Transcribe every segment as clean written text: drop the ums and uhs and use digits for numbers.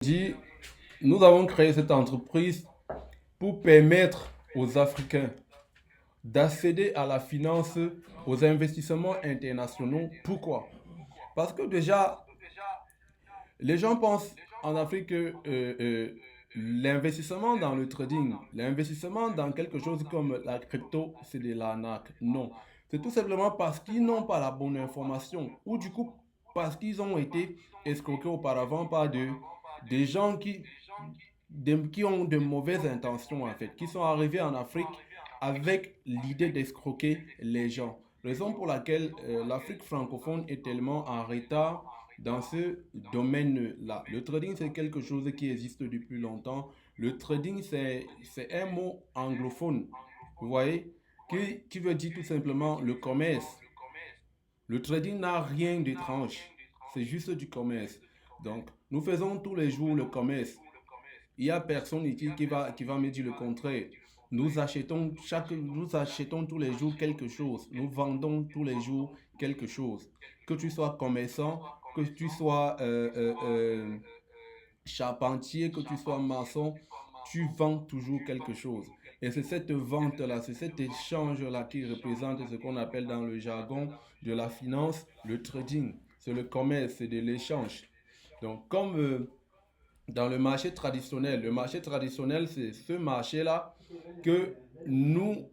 Dit, nous avons créé cette entreprise pour permettre aux Africains d'accéder à la finance, aux investissements internationaux. Pourquoi? Parce que déjà, les gens pensent en Afrique que l'investissement dans le trading, l'investissement dans quelque chose comme la crypto, c'est de l'arnaque. Non. C'est tout simplement parce qu'ils n'ont pas la bonne information ou du coup parce qu'ils ont été escroqués auparavant par des gens qui ont de mauvaises intentions en fait, qui sont arrivés en Afrique avec l'idée d'escroquer les gens. Raison pour laquelle l'Afrique francophone est tellement en retard dans ce domaine-là. Le trading, c'est quelque chose qui existe depuis longtemps. Le trading, c'est un mot anglophone, vous voyez, qui veut dire tout simplement le commerce. Le trading n'a rien d'étrange, c'est juste du commerce. Donc, nous faisons tous les jours le commerce. Il n'y a personne ici qui va me dire le contraire. Nous achetons tous les jours quelque chose. Nous vendons tous les jours quelque chose. Que tu sois commerçant, que tu sois charpentier, que tu sois maçon, tu vends toujours quelque chose. Et c'est cette vente-là, c'est cet échange-là qui représente ce qu'on appelle dans le jargon de la finance le trading. C'est le commerce, c'est de l'échange. Donc, comme dans le marché traditionnel, c'est ce marché-là que nous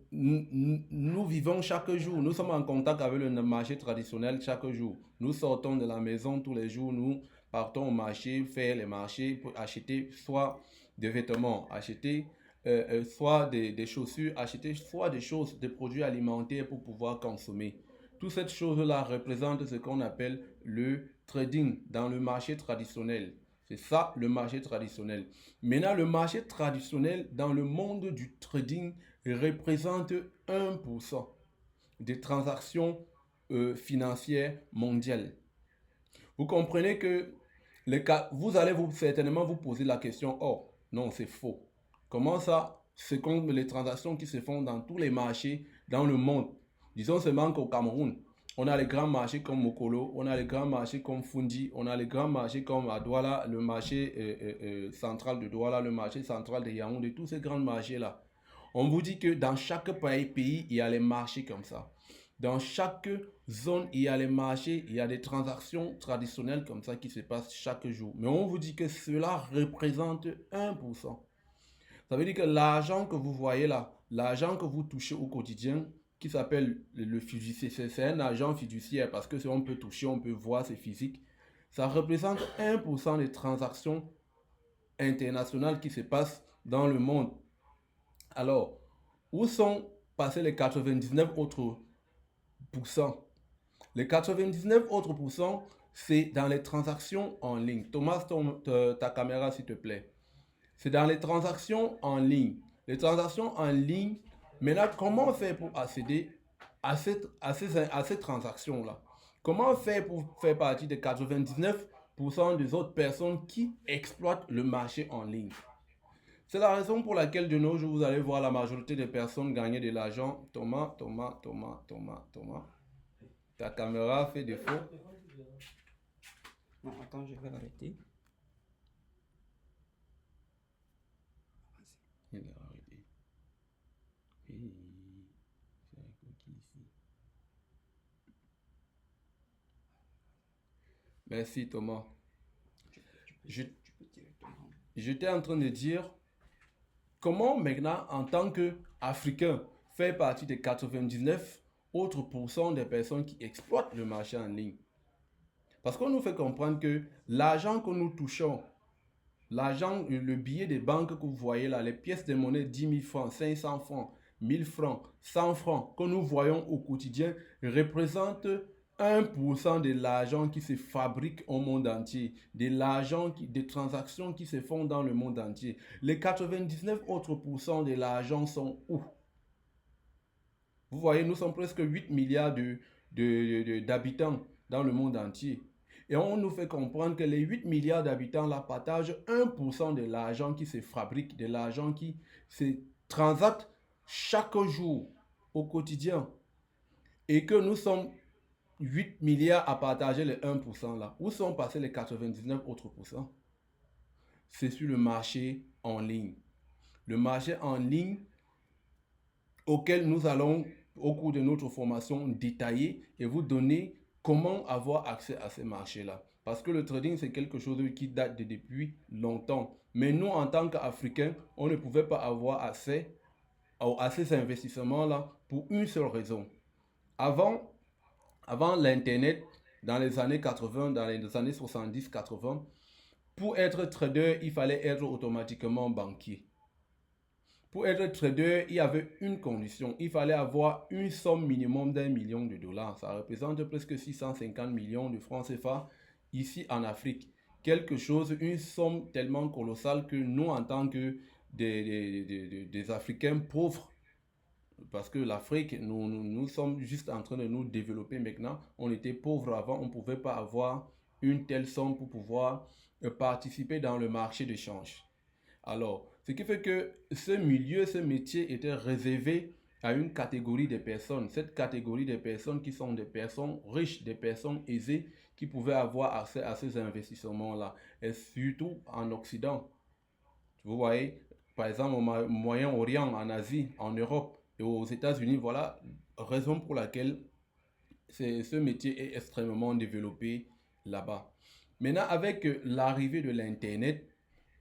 vivons chaque jour. Nous sommes en contact avec le marché traditionnel chaque jour. Nous sortons de la maison tous les jours, nous partons au marché, faire les marchés pour acheter soit des vêtements, acheter soit des chaussures, acheter soit des choses, des produits alimentaires pour pouvoir consommer. Toute cette chose-là représente ce qu'on appelle le trading dans le marché traditionnel. C'est ça le marché traditionnel. Maintenant, le marché traditionnel dans le monde du trading représente 1% des transactions financières mondiales. Vous comprenez que vous allez certainement vous poser la question, oh non, c'est faux. Comment ça? C'est comme les transactions qui se font dans tous les marchés dans le monde. Disons seulement qu'au Cameroun, on a les grands marchés comme Mokolo, on a les grands marchés comme Fundi, on a les grands marchés comme à Douala, le marché central de Douala, le marché central de Yaoundé, tous ces grands marchés-là. On vous dit que dans chaque pays, il y a les marchés comme ça. Dans chaque zone, il y a les marchés, il y a des transactions traditionnelles comme ça qui se passent chaque jour. Mais on vous dit que cela représente 1%. Ça veut dire que l'argent que vous voyez là, l'argent que vous touchez au quotidien, qui s'appelle le fiduciaire, c'est un argent fiduciaire parce que si on peut toucher, on peut voir, c'est physique. Ça représente 1% des transactions internationales qui se passent dans le monde. Alors, où sont passés les 99 autres pourcents? Les 99 autres pourcents, c'est dans les transactions en ligne. Thomas, ta caméra, s'il te plaît. C'est dans les transactions en ligne. Les transactions en ligne, maintenant, comment faire pour accéder à ces transactions-là? Comment faire pour faire partie des 99% des autres personnes qui exploitent le marché en ligne? C'est la raison pour laquelle de nos jours, vous allez voir la majorité des personnes gagner de l'argent. Thomas. Ta caméra fait défaut. Non, attends, je vais l'arrêter. Il est arrêté. Oui, c'est un cookie ici. Merci Thomas. Je, Tu peux directement. J'étais en train de dire comment maintenant, en tant qu'Africain, faire partie des 99 autres pourcents des personnes qui exploitent le marché en ligne. Parce qu'on nous fait comprendre que l'argent que nous touchons, l'argent, le billet de banque que vous voyez là, les pièces de monnaie 10 000 francs, 500 francs, 1000 francs, 100 francs que nous voyons au quotidien représentent 1% de l'argent qui se fabrique au monde entier, de l'argent, des transactions qui se font dans le monde entier. Les 99 autres pourcents de l'argent sont où? Vous voyez, nous sommes presque 8 milliards d'habitants dans le monde entier. Et on nous fait comprendre que les 8 milliards d'habitants là partagent 1% de l'argent qui se fabrique, de l'argent qui se transacte chaque jour, au quotidien. Et que nous sommes 8 milliards à partager les 1% là. Où sont passés les 99 autres pourcents? c'est sur le marché en ligne. Le marché en ligne auquel nous allons, au cours de notre formation, détailler et vous donner comment avoir accès à ces marchés-là. Parce que le trading, c'est quelque chose qui date de depuis longtemps. Mais nous, en tant qu'Africains, on ne pouvait pas avoir accès à ces investissements-là pour une seule raison. Avant l'Internet, dans les années 80, dans les années 70-80, pour être trader, il fallait être automatiquement banquier. Pour être trader, il y avait une condition. Il fallait avoir une somme minimum d'1 million de dollars. Ça représente presque 650 millions de francs CFA ici en Afrique. Quelque chose, une somme tellement colossale que nous, en tant que des Africains pauvres, parce que l'Afrique, nous sommes juste en train de nous développer maintenant. On était pauvres avant, on ne pouvait pas avoir une telle somme pour pouvoir participer dans le marché de change. Alors, ce qui fait que ce milieu, ce métier était réservé à une catégorie de personnes. Cette catégorie de personnes qui sont des personnes riches, des personnes aisées qui pouvaient avoir accès à ces investissements-là. Et surtout en Occident. Vous voyez, par exemple au Moyen-Orient, en Asie, en Europe et aux États-Unis, voilà raison pour laquelle ce métier est extrêmement développé là-bas. Maintenant, avec l'arrivée de l'Internet,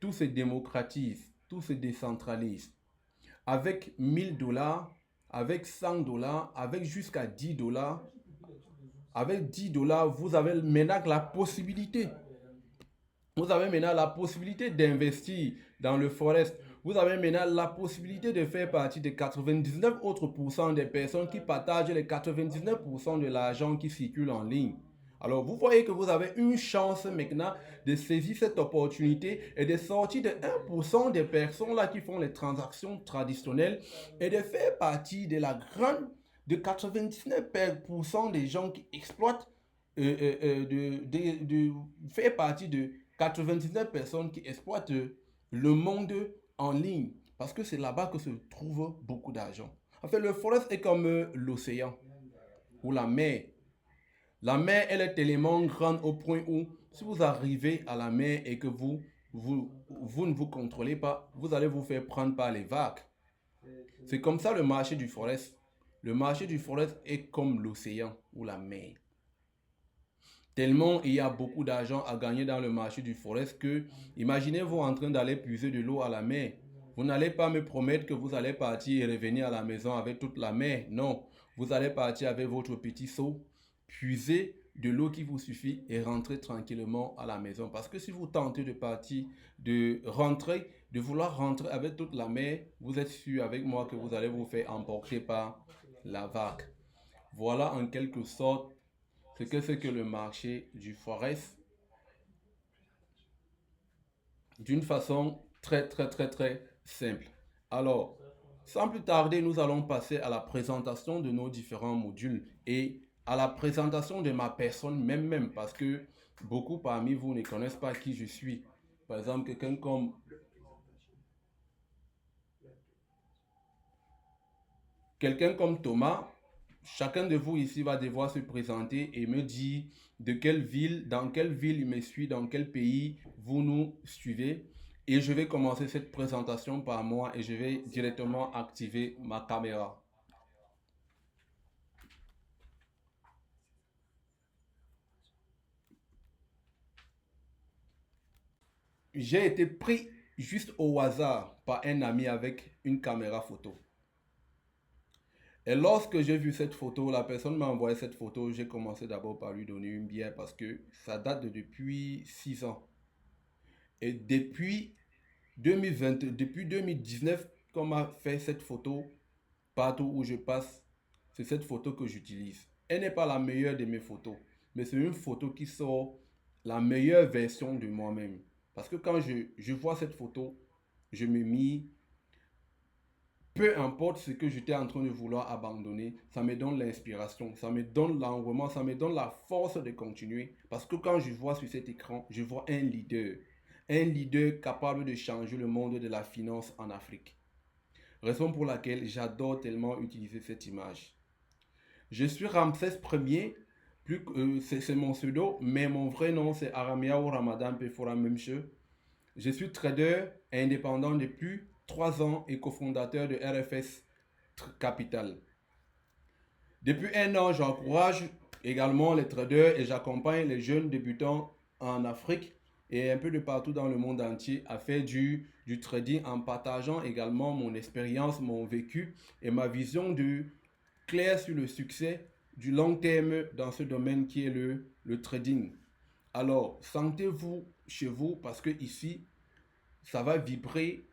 tout se démocratise, tout se décentralise. Avec 1000 dollars, avec 100 dollars, avec jusqu'à 10 dollars, avec 10 dollars, vous avez maintenant la possibilité. Vous avez maintenant la possibilité d'investir dans le forest. Vous avez maintenant la possibilité de faire partie des 99 autres pourcents des personnes qui partagent les 99% de l'argent qui circule en ligne. Alors, vous voyez que vous avez une chance maintenant de saisir cette opportunité et de sortir de 1% des personnes là qui font les transactions traditionnelles et de faire partie de la grande, de 99% des gens qui exploitent, de faire partie de 99 personnes qui exploitent le monde en ligne. Parce que c'est là-bas que se trouve beaucoup d'argent. En fait, le forest est comme l'océan ou la mer. La mer, elle est tellement grande au point où, si vous arrivez à la mer et que vous ne vous contrôlez pas, vous allez vous faire prendre par les vagues. C'est comme ça le marché du forest. Le marché du forest est comme l'océan ou la mer. Tellement il y a beaucoup d'argent à gagner dans le marché du forest que, imaginez-vous en train d'aller puiser de l'eau à la mer. Vous n'allez pas me promettre que vous allez partir et revenir à la maison avec toute la mer. Non, vous allez partir avec votre petit seau, puiser de l'eau qui vous suffit et rentrer tranquillement à la maison. Parce que si vous tentez de partir, de vouloir rentrer avec toute la mer, vous êtes sûr avec moi que vous allez vous faire emporter par la vague. Voilà en quelque sorte ce que c'est que le marché du forex d'une façon très simple. Alors, sans plus tarder, nous allons passer à la présentation de nos différents modules et à la présentation de ma personne même parce que beaucoup parmi vous ne connaissent pas qui je suis. Par exemple, quelqu'un comme Thomas, chacun de vous ici va devoir se présenter et me dire de quelle ville, dans quelle ville il me suit, dans quel pays vous nous suivez. Et je vais commencer cette présentation par moi et je vais directement activer ma caméra. J'ai été pris juste au hasard par un ami avec une caméra photo. Et lorsque j'ai vu cette photo, la personne m'a envoyé cette photo, j'ai commencé d'abord par lui donner une bière parce que ça date de depuis 6 ans. Et depuis 2019, qu'on m'a fait cette photo, partout où je passe, c'est cette photo que j'utilise. Elle n'est pas la meilleure de mes photos, mais c'est une photo qui sort la meilleure version de moi-même. Parce que quand je vois cette photo, je me mis, peu importe ce que j'étais en train de vouloir abandonner, ça me donne l'inspiration, ça me donne l'engouement, ça me donne la force de continuer. Parce que quand je vois sur cet écran, je vois un leader capable de changer le monde de la finance en Afrique. Raison pour laquelle j'adore tellement utiliser cette image. Je suis Ramsès Ier, c'est mon pseudo, mais mon vrai nom c'est Aramiao Ramadan Pefora Memche. Je suis trader indépendant depuis 3 ans et cofondateur de RFS Capital. Depuis 1 an, j'encourage également les traders et j'accompagne les jeunes débutants en Afrique et un peu de partout dans le monde entier à faire du trading en partageant également mon expérience, mon vécu et ma vision claire sur le succès du long terme dans ce domaine qui est le trading. Alors, sentez-vous chez vous parce que ici, ça va vibrer.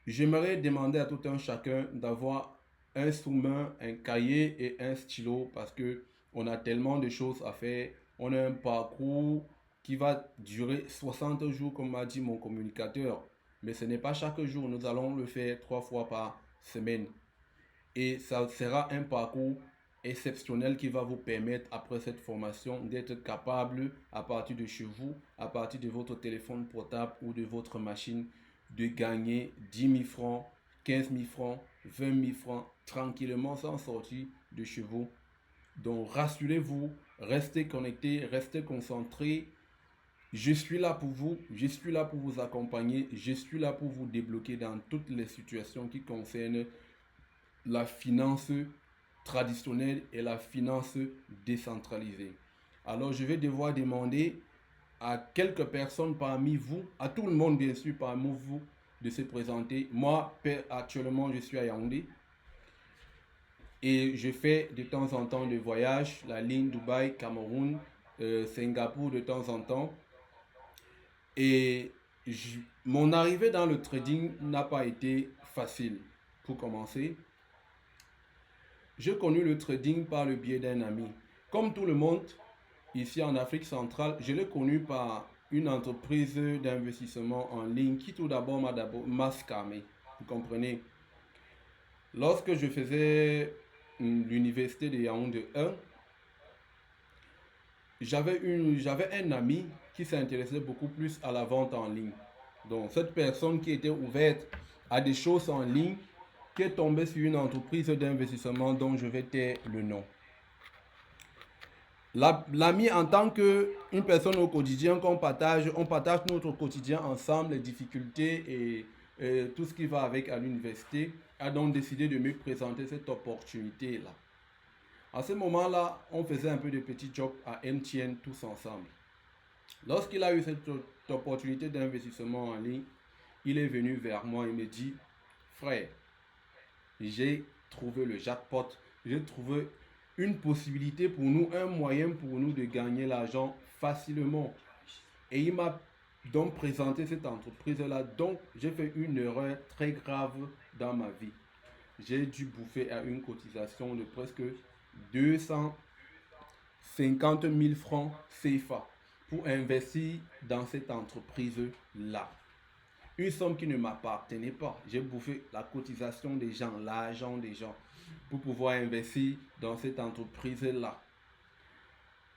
J'aimerais demander à tout un chacun d'avoir un sous-main, un cahier et un stylo parce que on a tellement de choses à faire. On a un parcours qui va durer 60 jours, comme m'a dit mon communicateur. Mais ce n'est pas chaque jour. Nous allons le faire 3 fois par semaine. Et ça sera un parcours exceptionnel qui va vous permettre, après cette formation, d'être capable, à partir de chez vous, à partir de votre téléphone portable ou de votre machine, de gagner 10 000 francs, 15 000 francs, 20 000 francs, tranquillement sans sortir de chez vous. Donc rassurez-vous, restez connectés, restez concentrés. Je suis là pour vous, je suis là pour vous accompagner, je suis là pour vous débloquer dans toutes les situations qui concernent la finance traditionnelle et la finance décentralisée. Alors je vais devoir demander à quelques personnes parmi vous, à tout le monde bien sûr parmi vous, de se présenter. Moi, actuellement, je suis à Yaoundé et je fais de temps en temps des voyages, la ligne Dubaï, Cameroun, Singapour de temps en temps. Et mon arrivée dans le trading n'a pas été facile. Pour commencer, j'ai connu le trading par le biais d'un ami. Comme tout le monde, ici en Afrique centrale, je l'ai connu par une entreprise d'investissement en ligne qui tout d'abord m'a scamé. Vous comprenez? Lorsque je faisais l'université de Yaoundé 1, j'avais un ami qui s'intéressait beaucoup plus à la vente en ligne. Donc cette personne qui était ouverte à des choses en ligne, qui est tombée sur une entreprise d'investissement dont je vais taire le nom. L'ami en tant qu'une personne au quotidien on partage notre quotidien ensemble, les difficultés et tout ce qui va avec à l'université, a donc décidé de me présenter cette opportunité-là. À ce moment-là, on faisait un peu de petits jobs à MTN tous ensemble. Lorsqu'il a eu cette opportunité d'investissement en ligne, il est venu vers moi et me dit, frère, j'ai trouvé le jackpot, j'ai trouvé une possibilité pour nous, un moyen pour nous de gagner l'argent facilement. Et il m'a donc présenté cette entreprise-là. Donc, j'ai fait une erreur très grave dans ma vie. J'ai dû bouffer à une cotisation de presque 250 000 francs CFA pour investir dans cette entreprise-là. Une somme qui ne m'appartenait pas. J'ai bouffé la cotisation des gens, l'argent des gens, pour pouvoir investir dans cette entreprise-là.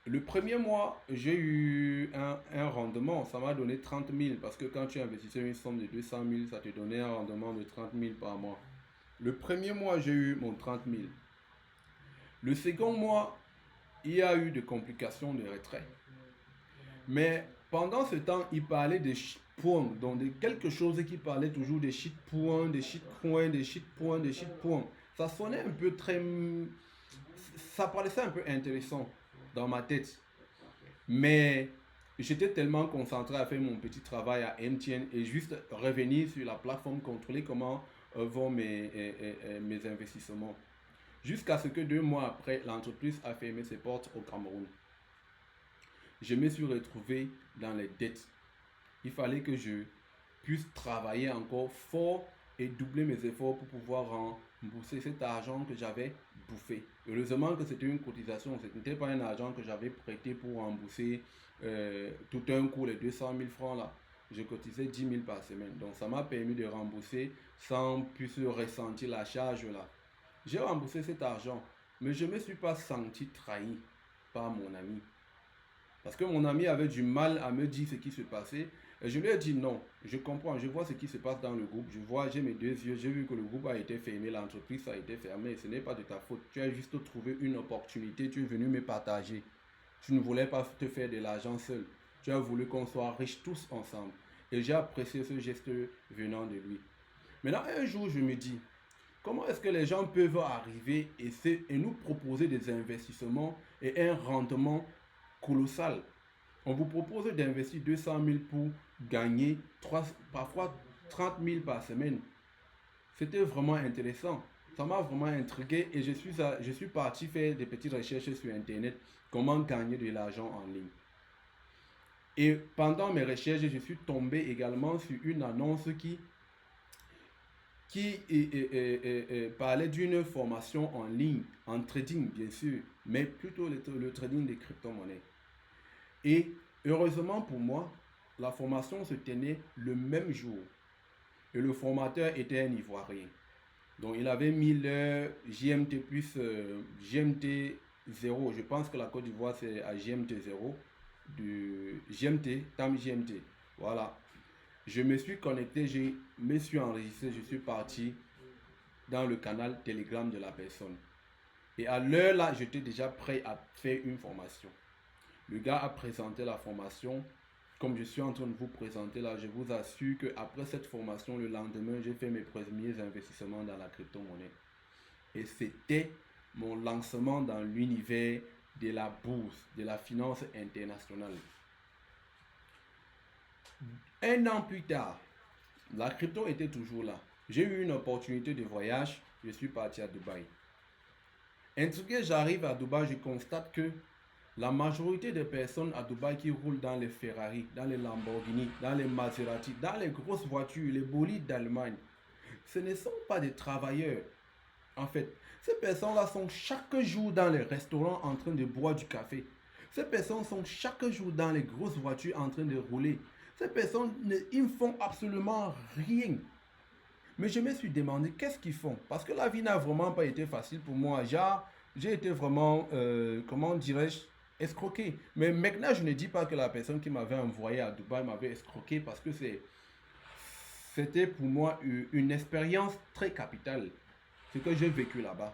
Le premier mois, j'ai eu un rendement, ça m'a donné 30 000, parce que quand tu investissais une somme de 200 000, ça te donnait un rendement de 30 000 par mois. Le premier mois, j'ai eu mon 30 000. Le second mois, il y a eu des complications de retrait. Mais pendant ce temps, il parlait de shitpoint, donc de quelque chose qui parlait toujours de shitpoint, de shitcoin, de shitpoint, de shitpoint. Ça sonnait un peu très... Ça paraissait un peu intéressant dans ma tête. Mais j'étais tellement concentré à faire mon petit travail à MTN et juste revenir sur la plateforme, contrôler comment vont mes investissements. Jusqu'à ce que 2 mois après, l'entreprise a fermé ses portes au Cameroun. Je me suis retrouvé dans les dettes. Il fallait que je puisse travailler encore fort et doubler mes efforts pour pouvoir rembourser cet argent que j'avais bouffé. Heureusement que c'était une cotisation, ce n'était pas un argent que j'avais prêté pour rembourser tout un coup les 200 000 francs là. Je cotisais 10 000 par semaine. Donc ça m'a permis de rembourser sans plus ressentir la charge là. J'ai remboursé cet argent, mais je ne me suis pas senti trahi par mon ami. Parce que mon ami avait du mal à me dire ce qui se passait. Et je lui ai dit non, je comprends, je vois ce qui se passe dans le groupe. Je vois, j'ai mes 2 yeux, j'ai vu que le groupe a été fermé, l'entreprise a été fermée. Ce n'est pas de ta faute. Tu as juste trouvé une opportunité, tu es venu me partager. Tu ne voulais pas te faire de l'argent seul. Tu as voulu qu'on soit riches tous ensemble. Et j'ai apprécié ce geste venant de lui. Maintenant, un jour, je me dis, comment est-ce que les gens peuvent arriver et nous proposer des investissements et un rendement colossal? On vous propose d'investir 200 000 pour gagner parfois 30 000 par semaine. C'était vraiment intéressant. Ça m'a vraiment intrigué et je suis parti faire des petites recherches sur Internet, comment gagner de l'argent en ligne. Et pendant mes recherches, je suis tombé également sur une annonce qui parlait d'une formation en ligne, en trading bien sûr, mais plutôt le trading des crypto-monnaies. Et heureusement pour moi, la formation se tenait le même jour. Et le formateur était un Ivoirien. Donc il avait mis le GMT plus GMT 0. Je pense que la Côte d'Ivoire c'est à GMT 0. Du GMT, TAM GMT. Voilà. Je me suis connecté, je me suis enregistré, je suis parti dans le canal Telegram de la personne. Et à l'heure là, j'étais déjà prêt à faire une formation. Le gars a présenté la formation. Comme je suis en train de vous présenter là, je vous assure qu'après cette formation, le lendemain, j'ai fait mes premiers investissements dans la crypto-monnaie. Et c'était mon lancement dans l'univers de la bourse, de la finance internationale. Un an plus tard, la crypto était toujours là. J'ai eu une opportunité de voyage, je suis parti à Dubaï. Intrigué, j'arrive à Dubaï, je constate que la majorité des personnes à Dubaï qui roulent dans les Ferrari, dans les Lamborghini, dans les Maserati, dans les grosses voitures, les bolides d'Allemagne, ce ne sont pas des travailleurs. En fait, ces personnes-là sont chaque jour dans les restaurants en train de boire du café. Ces personnes sont chaque jour dans les grosses voitures en train de rouler. Ces personnes, ils ne font absolument rien. Mais je me suis demandé qu'est-ce qu'ils font. Parce que la vie n'a vraiment pas été facile pour moi. J'ai été vraiment, comment dirais-je, escroqué. Mais maintenant, je ne dis pas que la personne qui m'avait envoyé à Dubaï m'avait escroqué parce que c'était pour moi une expérience très capitale. Ce que j'ai vécu là-bas.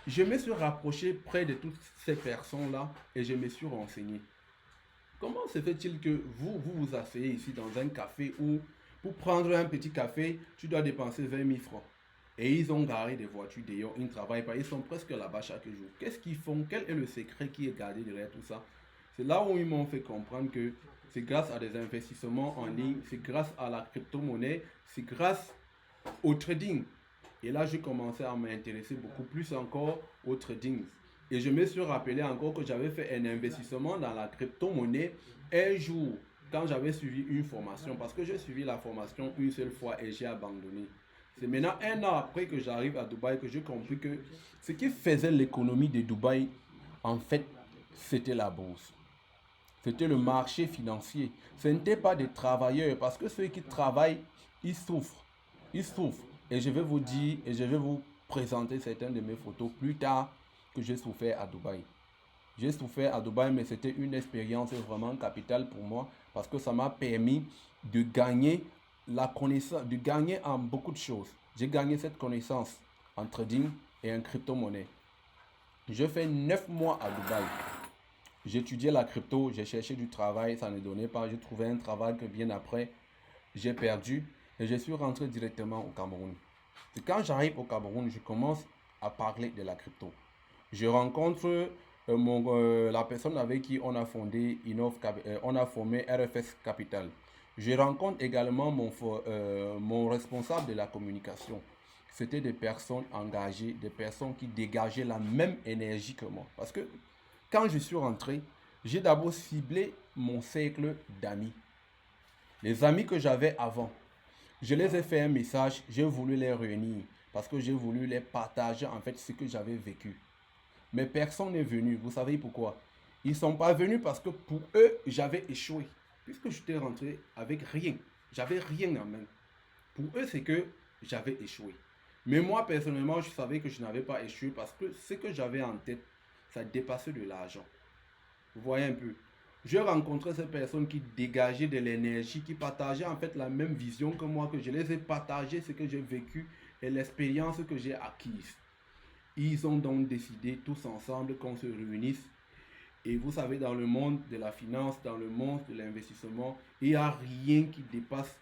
Je me suis rapproché près de toutes ces personnes-là et je me suis renseigné. Comment se fait-il que vous asseyez ici dans un café où pour prendre un petit café, tu dois dépenser 20 000 francs. Et ils ont garé des voitures d'ailleurs, ils ne travaillent pas, ils sont presque là-bas chaque jour. Qu'est-ce qu'ils font? Quel est le secret qui est gardé derrière tout ça? C'est là où ils m'ont fait comprendre que c'est grâce à des investissements en ligne, c'est grâce à la crypto-monnaie, c'est grâce au trading. Et là, j'ai commencé à m'intéresser beaucoup plus encore au trading. Et je me suis rappelé encore que j'avais fait un investissement dans la crypto-monnaie un jour quand j'avais suivi une formation. Parce que j'ai suivi la formation une seule fois et j'ai abandonné. C'est maintenant un an après que j'arrive à Dubaï que j'ai compris que ce qui faisait l'économie de Dubaï, en fait, c'était la bourse. C'était le marché financier. Ce n'était pas des travailleurs parce que ceux qui travaillent, ils souffrent. Ils souffrent. Et je vais vous dire, et je vais vous présenter certaines de mes photos plus tard que j'ai souffert à Dubaï. J'ai souffert à Dubaï, mais c'était une expérience vraiment capitale pour moi parce que ça m'a permis de gagner la connaissance, de gagner en beaucoup de choses. J'ai gagné cette connaissance en trading et en crypto-monnaie. J'ai fait 9 mois à Dubaï. J'étudiais la crypto, j'ai cherché du travail, ça ne donnait pas. J'ai trouvé un travail que bien après, j'ai perdu et je suis rentré directement au Cameroun. Et quand j'arrive au Cameroun, je commence à parler de la crypto. Je rencontre la personne avec qui on a fondé on a formé RFS Capital. Je rencontre également mon responsable de la communication. C'était des personnes engagées, des personnes qui dégageaient la même énergie que moi. Parce que quand je suis rentré, j'ai d'abord ciblé mon cercle d'amis. Les amis que j'avais avant, je les ai fait un message, j'ai voulu les réunir parce que j'ai voulu les partager en fait ce que j'avais vécu. Mais personne n'est venu. Vous savez pourquoi? Ils ne sont pas venus parce que pour eux, j'avais échoué. Puisque j'étais rentré avec rien. J'avais rien en main. Pour eux, c'est que j'avais échoué. Mais moi, personnellement, je savais que je n'avais pas échoué parce que ce que j'avais en tête, ça dépassait de l'argent. Vous voyez un peu. Je rencontrais ces personnes qui dégageaient de l'énergie, qui partageaient en fait la même vision que moi, que je les ai partagé ce que j'ai vécu et l'expérience que j'ai acquise. Ils ont donc décidé tous ensemble qu'on se réunisse Et vous savez, dans le monde de la finance, dans le monde de l'investissement, il n'y a rien qui dépasse,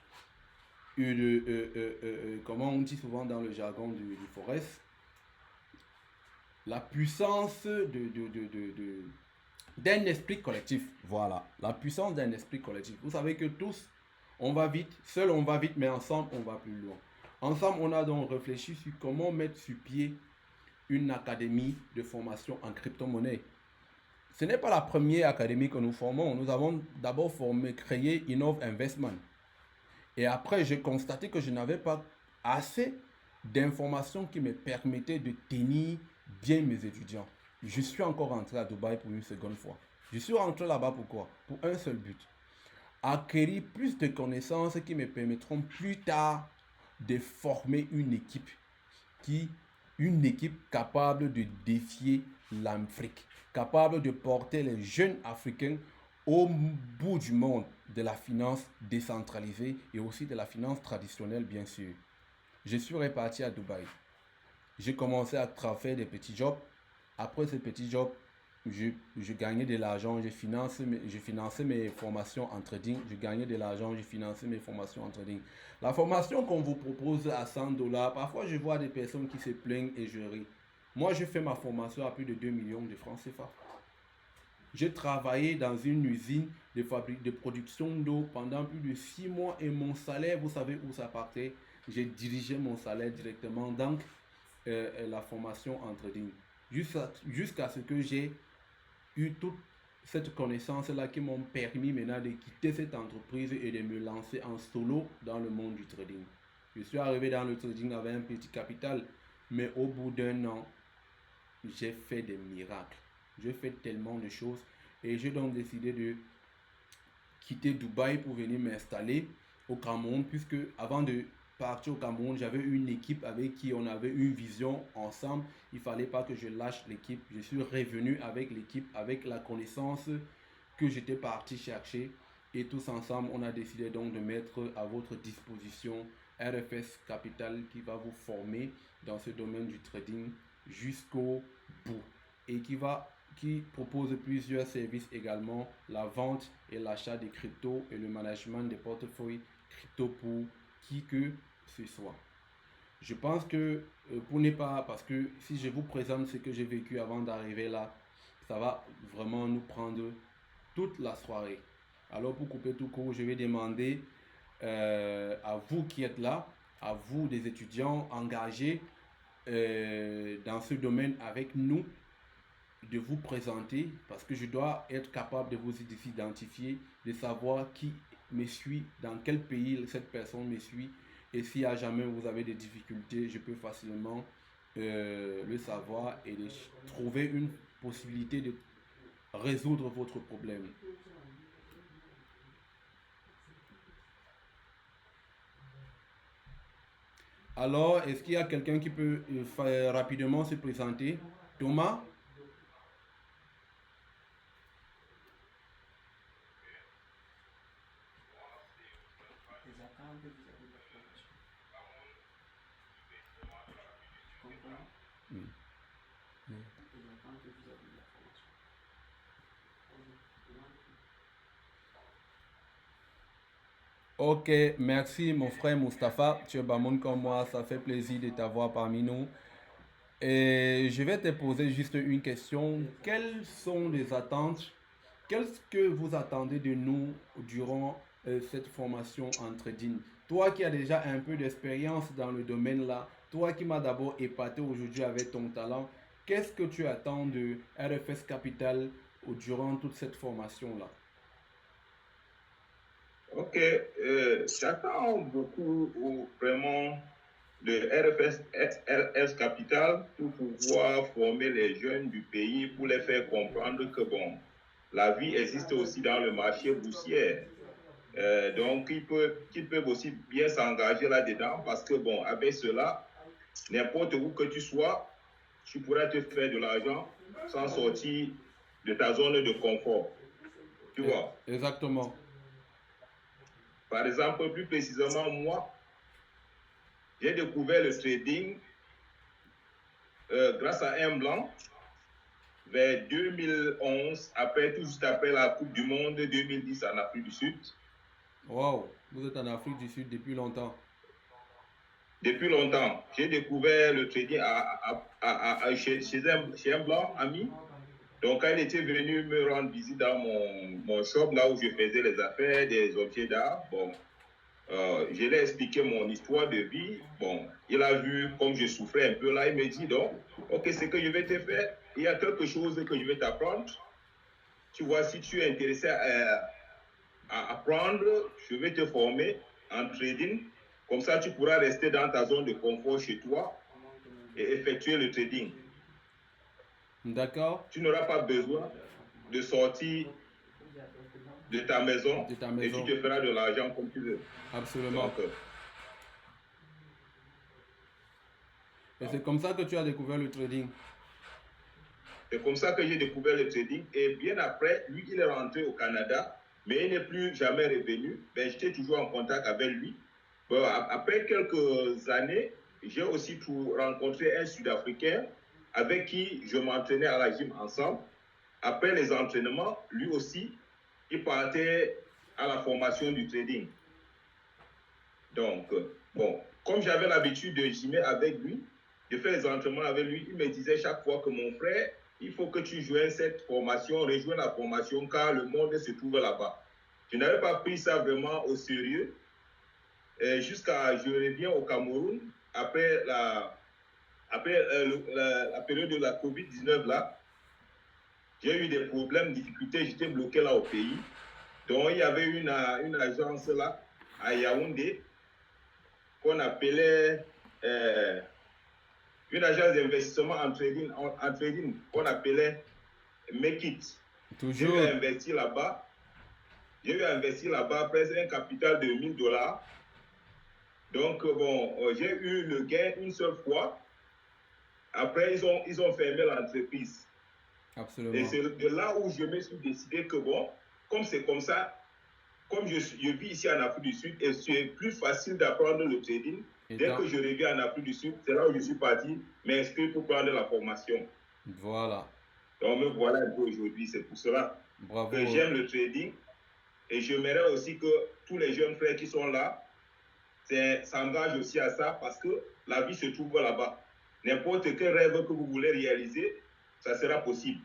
comment on dit souvent dans le jargon du Forex, la puissance d'un esprit collectif. Voilà, la puissance d'un esprit collectif. Vous savez que tous, on va vite, seul on va vite, mais ensemble on va plus loin. Ensemble, on a donc réfléchi sur comment mettre sur pied une académie de formation en crypto-monnaie. Ce n'est pas la première académie que nous formons. Nous avons d'abord créé Innov Investment. Et après, j'ai constaté que je n'avais pas assez d'informations qui me permettaient de tenir bien mes étudiants. Je suis encore rentré à Dubaï pour une seconde fois. Je suis rentré là-bas pourquoi? Pour un seul but. Acquérir plus de connaissances qui me permettront plus tard de former une équipe capable de défier l'Afrique, capable de porter les jeunes Africains au bout du monde de la finance décentralisée et aussi de la finance traditionnelle, bien sûr. Je suis reparti à Dubaï. J'ai commencé à faire des petits jobs. Après ces petits jobs, je gagnais de l'argent, je finançais mes formations en trading, je gagnais de l'argent, je finançais mes formations en trading. La formation qu'on vous propose à $100, parfois je vois des personnes qui se plaignent et je ris. Moi, je fais ma formation à plus de 2 millions de francs CFA. J'ai travaillé dans une usine de production d'eau pendant plus de 6 mois et mon salaire, vous savez où ça partait? J'ai dirigé mon salaire directement dans la formation en trading. Jusqu'à ce que j'ai eu toute cette connaissance-là qui m'ont permis maintenant de quitter cette entreprise et de me lancer en solo dans le monde du trading. Je suis arrivé dans le trading avec un petit capital, mais au bout d'un an, j'ai fait des miracles. J'ai fait tellement de choses et j'ai donc décidé de quitter Dubaï pour venir m'installer au Cameroun, puisque avant de partir au Cameroun, j'avais une équipe avec qui on avait une vision ensemble. Il ne fallait pas que je lâche l'équipe. Je suis revenu avec l'équipe, avec la connaissance que j'étais parti chercher. Et tous ensemble, on a décidé donc de mettre à votre disposition RFS Capital qui va vous former dans ce domaine du trading jusqu'au bout et qui propose plusieurs services également, la vente et l'achat des cryptos et le management des portefeuilles crypto pour qui que ce soit. Je pense que parce que si je vous présente ce que j'ai vécu avant d'arriver là, ça va vraiment nous prendre toute la soirée. Alors pour couper tout court, je vais demander à vous qui êtes là, à vous des étudiants engagés dans ce domaine avec nous, de vous présenter, parce que je dois être capable de vous identifier, de savoir qui me suit, dans quel pays cette personne me suit, et si à jamais vous avez des difficultés, je peux facilement le savoir et de trouver une possibilité de résoudre votre problème. Alors, est-ce qu'il y a quelqu'un qui peut rapidement se présenter? Thomas? Ok, merci mon frère Mustapha. Tu es Bamoun comme moi, ça fait plaisir de t'avoir parmi nous. Et je vais te poser juste une question. Quelles sont les attentes? Qu'est-ce que vous attendez de nous durant cette formation en trading? Toi qui as déjà un peu d'expérience dans le domaine là, toi qui m'as d'abord épaté aujourd'hui avec ton talent, qu'est-ce que tu attends de RFS Capital durant toute cette formation là? Ok, j'attends beaucoup vraiment le RFS Capital pour pouvoir former les jeunes du pays, pour les faire comprendre que bon, la vie existe aussi dans le marché boursier. Donc, qu'ils peuvent aussi bien s'engager là-dedans parce que bon, avec cela, n'importe où que tu sois, tu pourras te faire de l'argent sans sortir de ta zone de confort. Tu vois? Exactement. Par exemple, plus précisément, moi, j'ai découvert le trading grâce à un blanc vers 2011, après, tout juste après la Coupe du Monde 2010 en Afrique du Sud. Wow, vous êtes en Afrique du Sud depuis longtemps. Depuis longtemps, j'ai découvert le trading chez un blanc ami. Donc, quand il était venu me rendre visite dans mon shop, là où je faisais les affaires des objets d'art, bon, je lui ai expliqué mon histoire de vie. Bon, il a vu comme je souffrais un peu là. Il me dit donc, ok, c'est que je vais te faire. Il y a quelque chose que je vais t'apprendre. Tu vois, si tu es intéressé à apprendre, je vais te former en trading. Comme ça, tu pourras rester dans ta zone de confort chez toi et effectuer le trading. D'accord. Tu n'auras pas besoin de sortir de ta maison, De ta et maison. tu te feras de l'argent comme tu veux. Absolument. Donc, Et c'est comme ça que tu as découvert le trading. c'est comme ça que j'ai découvert le trading. Et bien après, lui, il est rentré au Canada, mais il n'est plus jamais revenu. Ben, j'étais toujours en contact avec lui. Bon, après quelques années, j'ai aussi rencontré un Sud-Africain avec qui je m'entraînais à la gym ensemble. Après les entraînements, lui aussi, il partait à la formation du trading. Donc, bon, comme j'avais l'habitude de gymer avec lui, de faire les entraînements avec lui, il me disait chaque fois que mon frère, il faut que tu joignes cette formation, rejoins la formation car le monde se trouve là-bas. Je n'avais pas pris ça vraiment au sérieux. Jusqu'à je reviens au Cameroun après la période de la COVID-19 là. J'ai eu des problèmes, difficultés, j'étais bloqué là au pays. Donc, il y avait une agence là à Yaoundé qu'on appelait une agence d'investissement en trading qu'on appelait Make It. J'ai eu Toujours. à investir là-bas. J'ai eu à investir là-bas presque un capital de $1000. Donc, bon, j'ai eu le gain une seule fois. Après, ils ont fermé l'entreprise. Absolument. Et c'est de là où je me suis décidé que, bon, comme c'est comme ça, comme je vis ici en Afrique du Sud, et c'est plus facile d'apprendre le trading. Dès que je reviens en Afrique du Sud, c'est là où je suis parti m'inscrire pour prendre la formation. Voilà. Donc, me voilà un peu aujourd'hui. C'est pour cela que j'aime le trading. Et j'aimerais aussi que tous les jeunes frères qui sont là s'engagent aussi à ça parce que la vie se trouve là-bas. N'importe quel rêve que vous voulez réaliser, ça sera possible.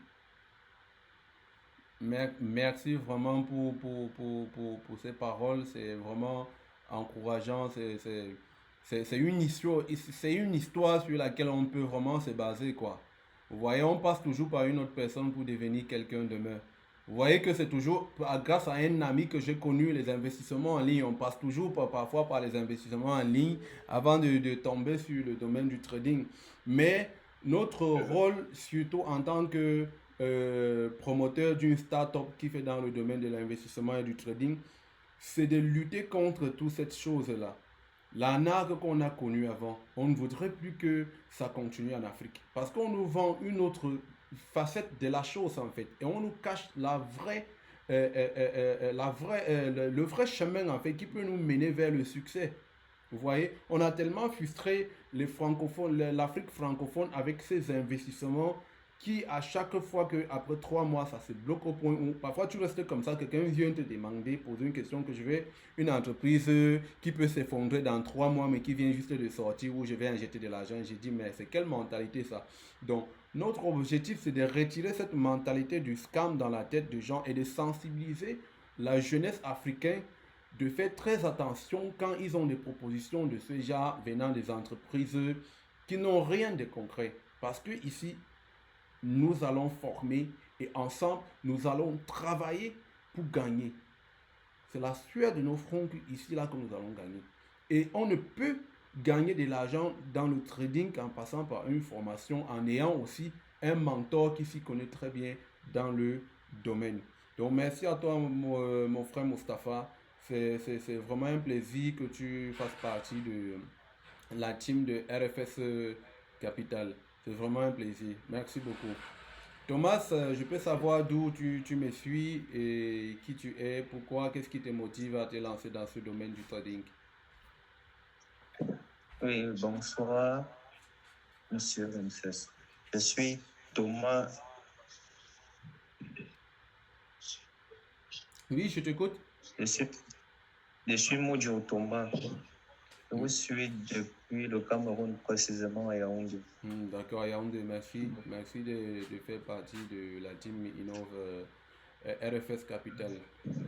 Merci vraiment pour ces paroles. C'est vraiment encourageant. C'est une histoire sur laquelle on peut vraiment se baser, quoi. Vous voyez, on passe toujours par une autre personne pour devenir quelqu'un demain. Vous voyez que c'est toujours grâce à un ami que j'ai connu les investissements en ligne. On passe toujours parfois par les investissements en ligne avant de tomber sur le domaine du trading. Mais notre rôle, surtout en tant que promoteur d'une start-up qui fait dans le domaine de l'investissement et du trading, c'est de lutter contre toutes cette chose-là. L'arnaque qu'on a connue avant, on ne voudrait plus que ça continue en Afrique. Parce qu'on nous vend une autre facette de la chose en fait. Et on nous cache le vrai chemin en fait qui peut nous mener vers le succès. Vous voyez, on a tellement frustré les francophones, l'Afrique francophone avec ses investissements qui à chaque fois que après 3 mois ça se bloque au point où parfois tu restes comme ça, quelqu'un vient te demander, poser une question que je vais, une entreprise qui peut s'effondrer dans 3 mois mais qui vient juste de sortir où je vais injecter de l'argent. J'ai dit mais c'est quelle mentalité ça? Donc notre objectif c'est de retirer cette mentalité du scam dans la tête des gens et de sensibiliser la jeunesse africaine de faire très attention quand ils ont des propositions de ce genre venant des entreprises qui n'ont rien de concret. Parce que ici, nous allons former et ensemble, nous allons travailler pour gagner. C'est la sueur de nos fronts ici là que nous allons gagner. Et on ne peut gagner de l'argent dans le trading en passant par une formation, en ayant aussi un mentor qui s'y connaît très bien dans le domaine. Donc merci à toi mon frère Mustapha. C'est vraiment un plaisir que tu fasses partie de la team de RFS Capital. C'est vraiment un plaisir. Merci beaucoup. Thomas, je peux savoir d'où tu me suis et qui tu es, pourquoi, qu'est-ce qui te motive à te lancer dans ce domaine du trading? Oui, bonsoir, monsieur Ramsès. Je suis Thomas Oui, je t'écoute. Je suis, je suis Moudjou Otomba. Je vous Hmm. suis depuis le Cameroun, précisément à Yaoundé. D'accord, Yaoundé, merci. Merci de faire partie de la team Innove RFS Capital.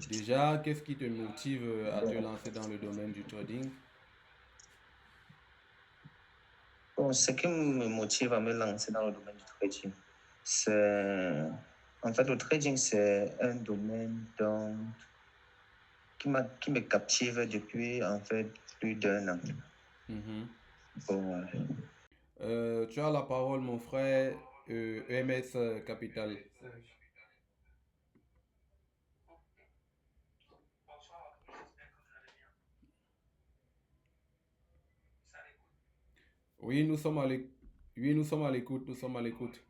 Déjà, qu'est-ce qui te motive à te lancer dans le domaine du trading? Bon, ce qui me motive à me lancer dans le domaine du trading, c'est... En fait, le trading, c'est un domaine qui me captive depuis, en fait, plus d'un an. Mhm. Bon, Tu as la parole, mon frère, EMS Capital. Oui, nous sommes à l'écoute. Oui, nous sommes à l'écoute. Nous sommes à l'écoute.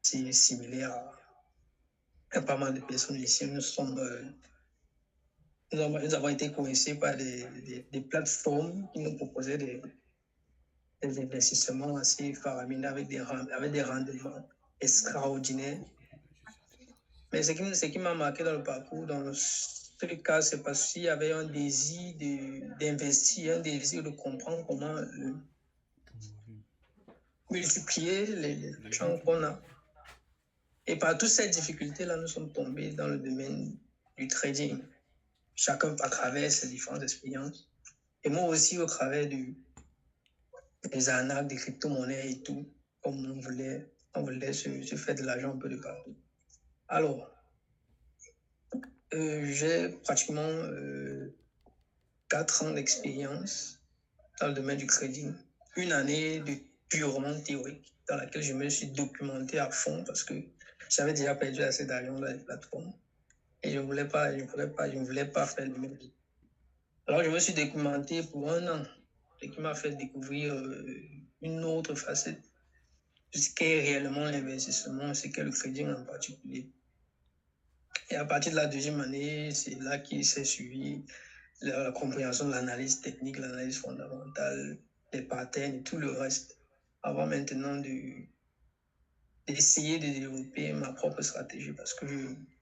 C'est similaire à pas mal de personnes ici. Nous avons été coincés par des plateformes qui nous proposaient des investissements assez faramineux avec des rendements extraordinaires. Mais ce qui m'a marqué dans le parcours, dans ce cas, c'est parce qu'il y avait un désir d'investir, un désir de comprendre comment multiplier les chances qu'on a. Et par toutes ces difficultés-là, nous sommes tombés dans le domaine du trading. Chacun à travers ses différentes expériences. Et moi aussi au travers des arnaques, des crypto-monnaies et tout, comme on voulait se faire de l'argent un peu de partout. Alors, j'ai pratiquement 4 ans d'expérience dans le domaine du trading. Une année de purement théorique dans laquelle je me suis documenté à fond parce que j'avais déjà perdu assez d'argent dans les plateformes et je ne voulais pas faire le même. Alors, je me suis documenté pour un an, ce qui m'a fait découvrir une autre facette de ce qu'est réellement l'investissement, ce qu'est le trading en particulier. Et à partir de la deuxième année, c'est là qu'il s'est suivi la compréhension de l'analyse technique, l'analyse fondamentale, les patterns et tout le reste, avant maintenant d'essayer de développer ma propre stratégie parce que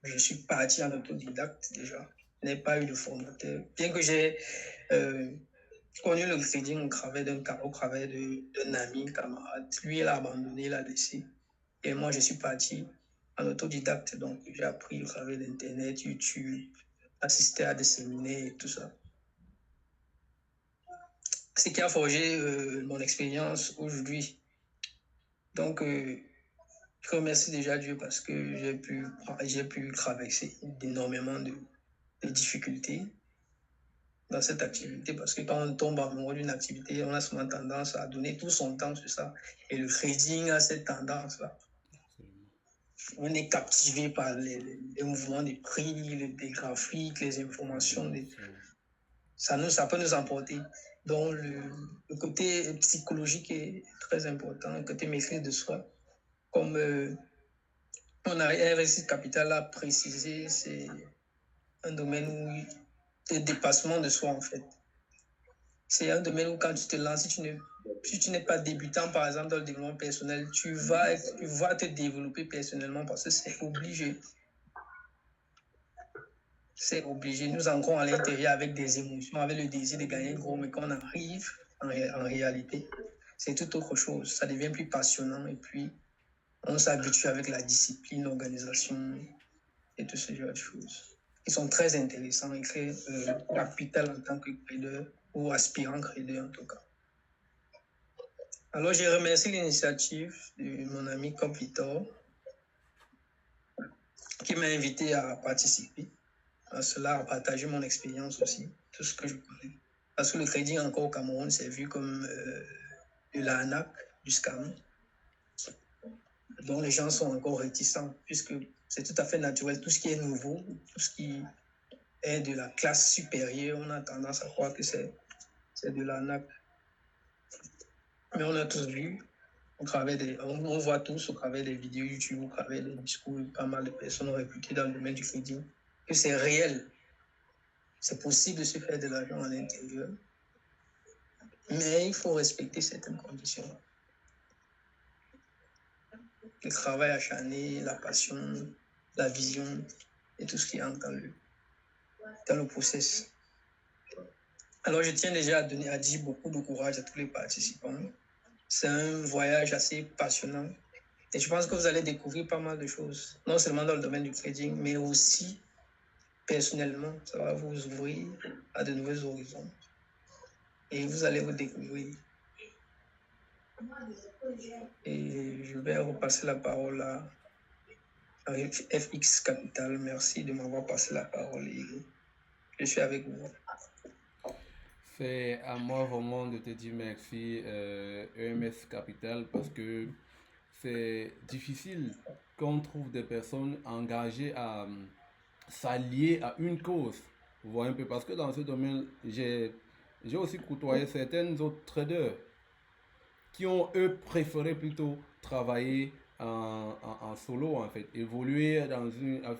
je suis parti en autodidacte déjà. Je n'ai pas eu de formateur. Bien que j'ai connu le trading au travers d'un ami, camarade. Lui, il a abandonné, il a laissé. Et moi, je suis parti en autodidacte. Donc, j'ai appris au travers d'Internet, YouTube, assisté à des séminaires et tout ça. Ce qui a forgé mon expérience aujourd'hui. Donc, je remercie déjà Dieu parce que j'ai pu traverser énormément de difficultés dans cette activité parce que quand on tombe amoureux d'une activité, on a souvent tendance à donner tout son temps sur ça. Et le trading a cette tendance-là. On est captivé par les mouvements des prix, les graphiques, les informations. Ça peut nous emporter. Donc, le côté psychologique est très important, le côté maîtrise de soi. Comme on a RSI Capital a précisé, c'est un domaine où le dépassement de soi, en fait. C'est un domaine où quand tu te lances, si tu n'es pas débutant, par exemple, dans le développement personnel, tu vas te développer personnellement parce que c'est obligé. C'est obligé. Nous ancrons à l'intérieur avec des émotions, avec le désir de gagner gros, mais quand on arrive en réalité, c'est tout autre chose. Ça devient plus passionnant et puis on s'habitue avec la discipline, l'organisation et tout ce genre de choses. Ils sont très intéressants et très capital en tant que trader ou aspirant trader en tout cas. Alors, j'ai remercié l'initiative de mon ami Copitor qui m'a invité à participer à cela, à partager mon expérience aussi, tout ce que je connais. Parce que le trading encore au Cameroun, c'est vu comme de l'arnaque, du scam, dont les gens sont encore réticents, puisque c'est tout à fait naturel. Tout ce qui est nouveau, tout ce qui est de la classe supérieure, on a tendance à croire que c'est de l'arnaque. Mais on a tous vu, on voit tous au travers des vidéos YouTube, au travers des discours, pas mal de personnes réputées dans le domaine du trading, que c'est réel. C'est possible de se faire de l'argent à l'intérieur, mais il faut respecter certaines conditions. Le travail acharné, la passion, la vision et tout ce qui entre dans le process. Alors, je tiens déjà à dire beaucoup de courage à tous les participants. C'est un voyage assez passionnant. Et je pense que vous allez découvrir pas mal de choses, non seulement dans le domaine du trading, mais aussi personnellement. Ça va vous ouvrir à de nouveaux horizons. Et vous allez vous découvrir. Et je vais repasser la parole à FX Capital. Merci de m'avoir passé la parole et je suis avec vous. C'est à moi vraiment de te dire merci, EMS Capital, parce que c'est difficile qu'on trouve des personnes engagées à s'allier à une cause. Vous voyez un peu, parce que dans ce domaine, j'ai aussi côtoyé certains autres traders qui ont, eux, préféré plutôt travailler en solo, en fait, évoluer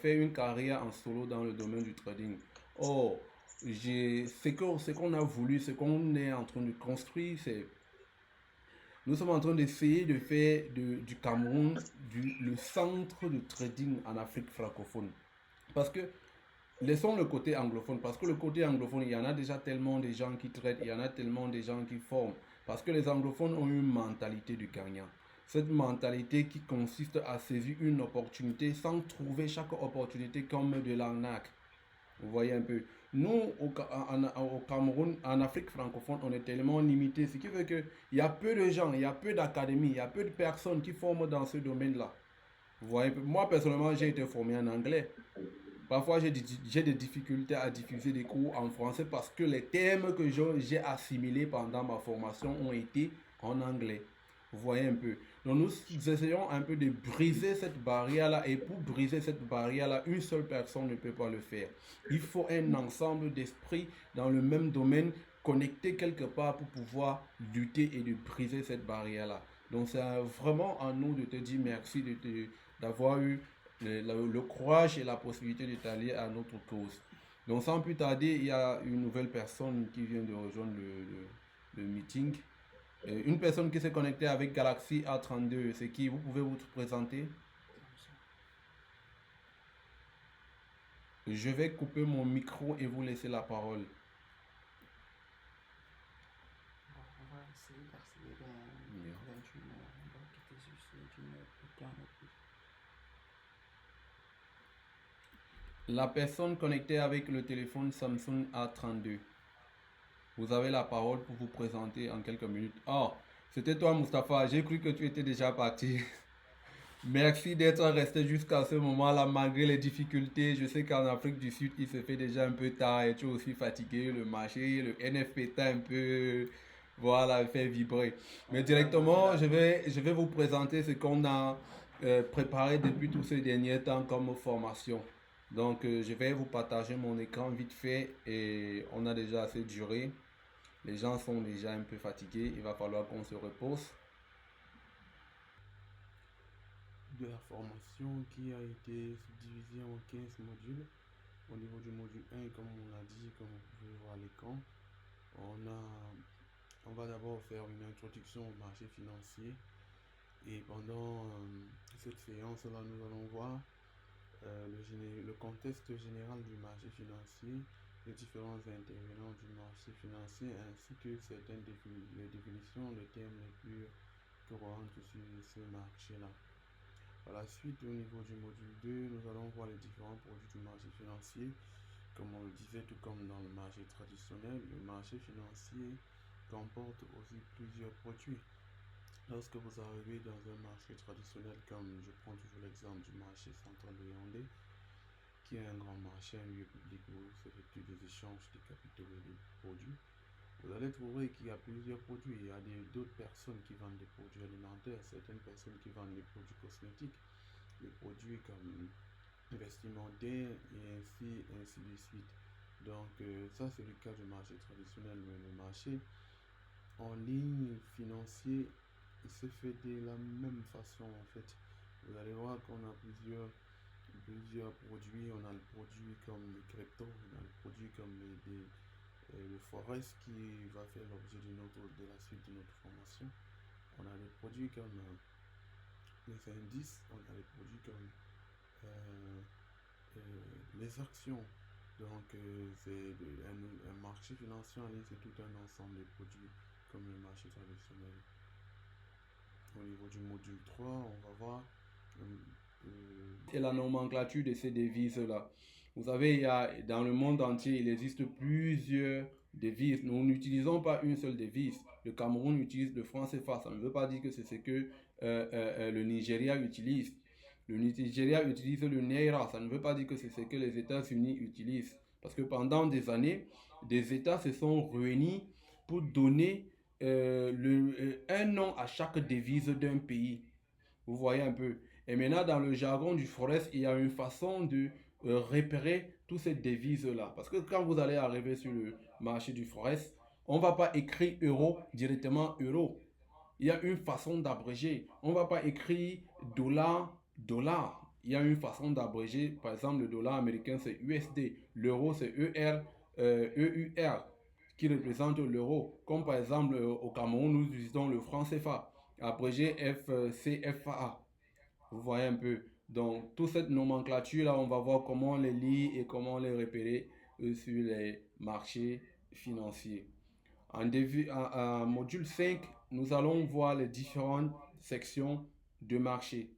faire une carrière en solo dans le domaine du trading. Oh, ce qu'on a voulu, ce qu'on est en train de construire, c'est nous sommes en train d'essayer de faire du Cameroun le centre de trading en Afrique francophone. Parce que, laissons le côté anglophone, parce que le côté anglophone, il y en a déjà tellement de gens qui traitent, il y en a tellement de gens qui forment. Parce que les anglophones ont une mentalité du gagnant. Cette mentalité qui consiste à saisir une opportunité sans trouver chaque opportunité comme de l'arnaque. Vous voyez un peu. Nous, au Cameroun, en Afrique francophone, on est tellement limité. Ce qui veut qu'il y a peu de gens, il y a peu d'académies, il y a peu de personnes qui forment dans ce domaine-là. Vous voyez, moi, personnellement, j'ai été formé en anglais. Parfois, j'ai des difficultés à diffuser des cours en français parce que les thèmes que j'ai assimilés pendant ma formation ont été en anglais. Vous voyez un peu. Donc, nous essayons un peu de briser cette barrière-là. Et pour briser cette barrière-là, une seule personne ne peut pas le faire. Il faut un ensemble d'esprits dans le même domaine, connectés quelque part pour pouvoir lutter et de briser cette barrière-là. Donc, c'est vraiment à nous de te dire merci d'avoir eu le courage et la possibilité de t'allier à notre cause. Donc sans plus tarder, il y a une nouvelle personne qui vient de rejoindre le meeting. Une personne qui s'est connectée avec Galaxy A32, c'est qui? Vous pouvez vous présenter? Je vais couper mon micro et vous laisser la parole. On va essayer d'accéder dans 28 mois. On va quitter juste 28 mois pour prendre plus. La personne connectée avec le téléphone Samsung A32. Vous avez la parole pour vous présenter en quelques minutes. Oh, c'était toi, Mustapha. J'ai cru que tu étais déjà parti. Merci d'être resté jusqu'à ce moment-là, malgré les difficultés. Je sais qu'en Afrique du Sud, il se fait déjà un peu tard et tu es aussi fatigué. Le marché, le NFP t'a un peu, voilà, fait vibrer. Mais directement, je vais vous présenter ce qu'on a préparé depuis tous ces derniers temps comme formation. Donc, je vais vous partager mon écran vite fait et on a déjà assez duré. Les gens sont déjà un peu fatigués. Il va falloir qu'on se repose. De la formation qui a été subdivisée en 15 modules. Au niveau du module 1, comme on l'a dit, comme vous pouvez voir à l'écran, on va d'abord faire une introduction au marché financier. Et pendant cette séance-là, nous allons voir le contexte général du marché financier, les différents intervenants du marché financier, ainsi que certaines définitions, les termes les plus courants sur ce marché-là. Par la suite, au niveau du module 2, nous allons voir les différents produits du marché financier. Comme on le disait, tout comme dans le marché traditionnel, le marché financier comporte aussi plusieurs produits. Lorsque vous arrivez dans un marché traditionnel, comme je prends toujours l'exemple du marché central de Yaoundé, qui est un grand marché, un lieu public où s'effectuent des échanges de capitaux et de produits, vous allez trouver qu'il y a plusieurs produits. Il y a d'autres personnes qui vendent des produits alimentaires, certaines personnes qui vendent des produits cosmétiques, des produits comme vestimentaires et ainsi de suite. Donc ça c'est le cas du marché traditionnel, mais le marché en ligne financier se fait de la même façon en fait. Vous allez voir qu'on a plusieurs produits. On a le produit comme les crypto, on a le produit comme le forex qui va faire l'objet de la suite de notre formation. On a des produits comme les indices, on a des produits comme euh, les actions. Donc, un marché financier en ligne, c'est tout un ensemble de produits comme le marché traditionnel. Au niveau du module 3, on va voir et la nomenclature de ces devises-là. Vous savez, dans le monde entier, il existe plusieurs devises. Nous n'utilisons pas une seule devise. Le Cameroun utilise le franc CFA. Ça ne veut pas dire que c'est ce que le Nigeria utilise. Le Nigeria utilise le Naira. Ça ne veut pas dire que c'est ce que les États-Unis utilisent. Parce que pendant des années, des États se sont réunis pour donner un nom à chaque devise d'un pays. Vous voyez un peu. Et maintenant, dans le jargon du forex, il y a une façon de repérer toutes ces devises-là. Parce que quand vous allez arriver sur le marché du forex, on ne va pas écrire euro directement euro. Il y a une façon d'abréger. On ne va pas écrire dollar, dollar. Il y a une façon d'abréger. Par exemple, le dollar américain, c'est USD. L'euro, c'est EUR, qui représente l'euro. Comme par exemple, au Cameroun, nous utilisons le franc CFA, abrégé FCFA. Vous voyez un peu. Donc, toute cette nomenclature-là, on va voir comment les lire et comment les repérer sur les marchés financiers. En module 5, nous allons voir les différentes sections de marché.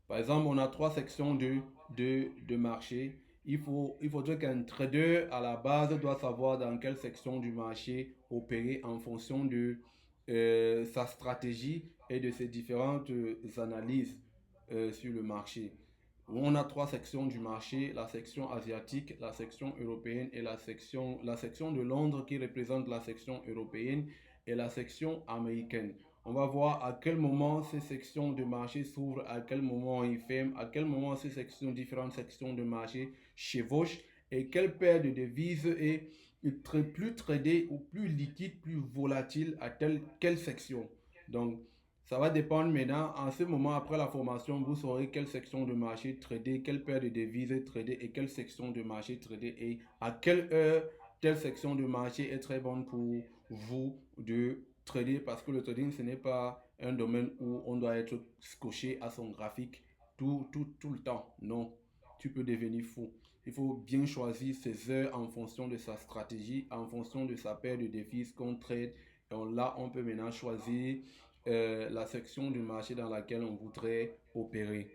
Par exemple, on a 3 sections de marché. Il faudrait qu'un trader à la base doit savoir dans quelle section du marché opérer en fonction de sa stratégie et de ses différentes analyses sur le marché. On a 3 sections du marché, la section asiatique, la section européenne et la section de Londres qui représente la section européenne et la section américaine. On va voir à quel moment ces sections de marché s'ouvrent, à quel moment ils ferment, à quel moment ces différentes sections de marché chevauchent et quelle paire de devises est plus tradée ou plus liquide, plus volatile à quelle section. Donc, ça va dépendre maintenant. En ce moment, après la formation, vous saurez quelle section de marché trader, quelle paire de devises trader et quelle section de marché trader et à quelle heure telle section de marché est très bonne pour vous de trader parce que le trading, ce n'est pas un domaine où on doit être scotché à son graphique tout le temps. Non, tu peux devenir fou. Il faut bien choisir ses heures en fonction de sa stratégie, en fonction de sa paire de devises qu'on trade. Et là, on peut maintenant choisir la section du marché dans laquelle on voudrait opérer.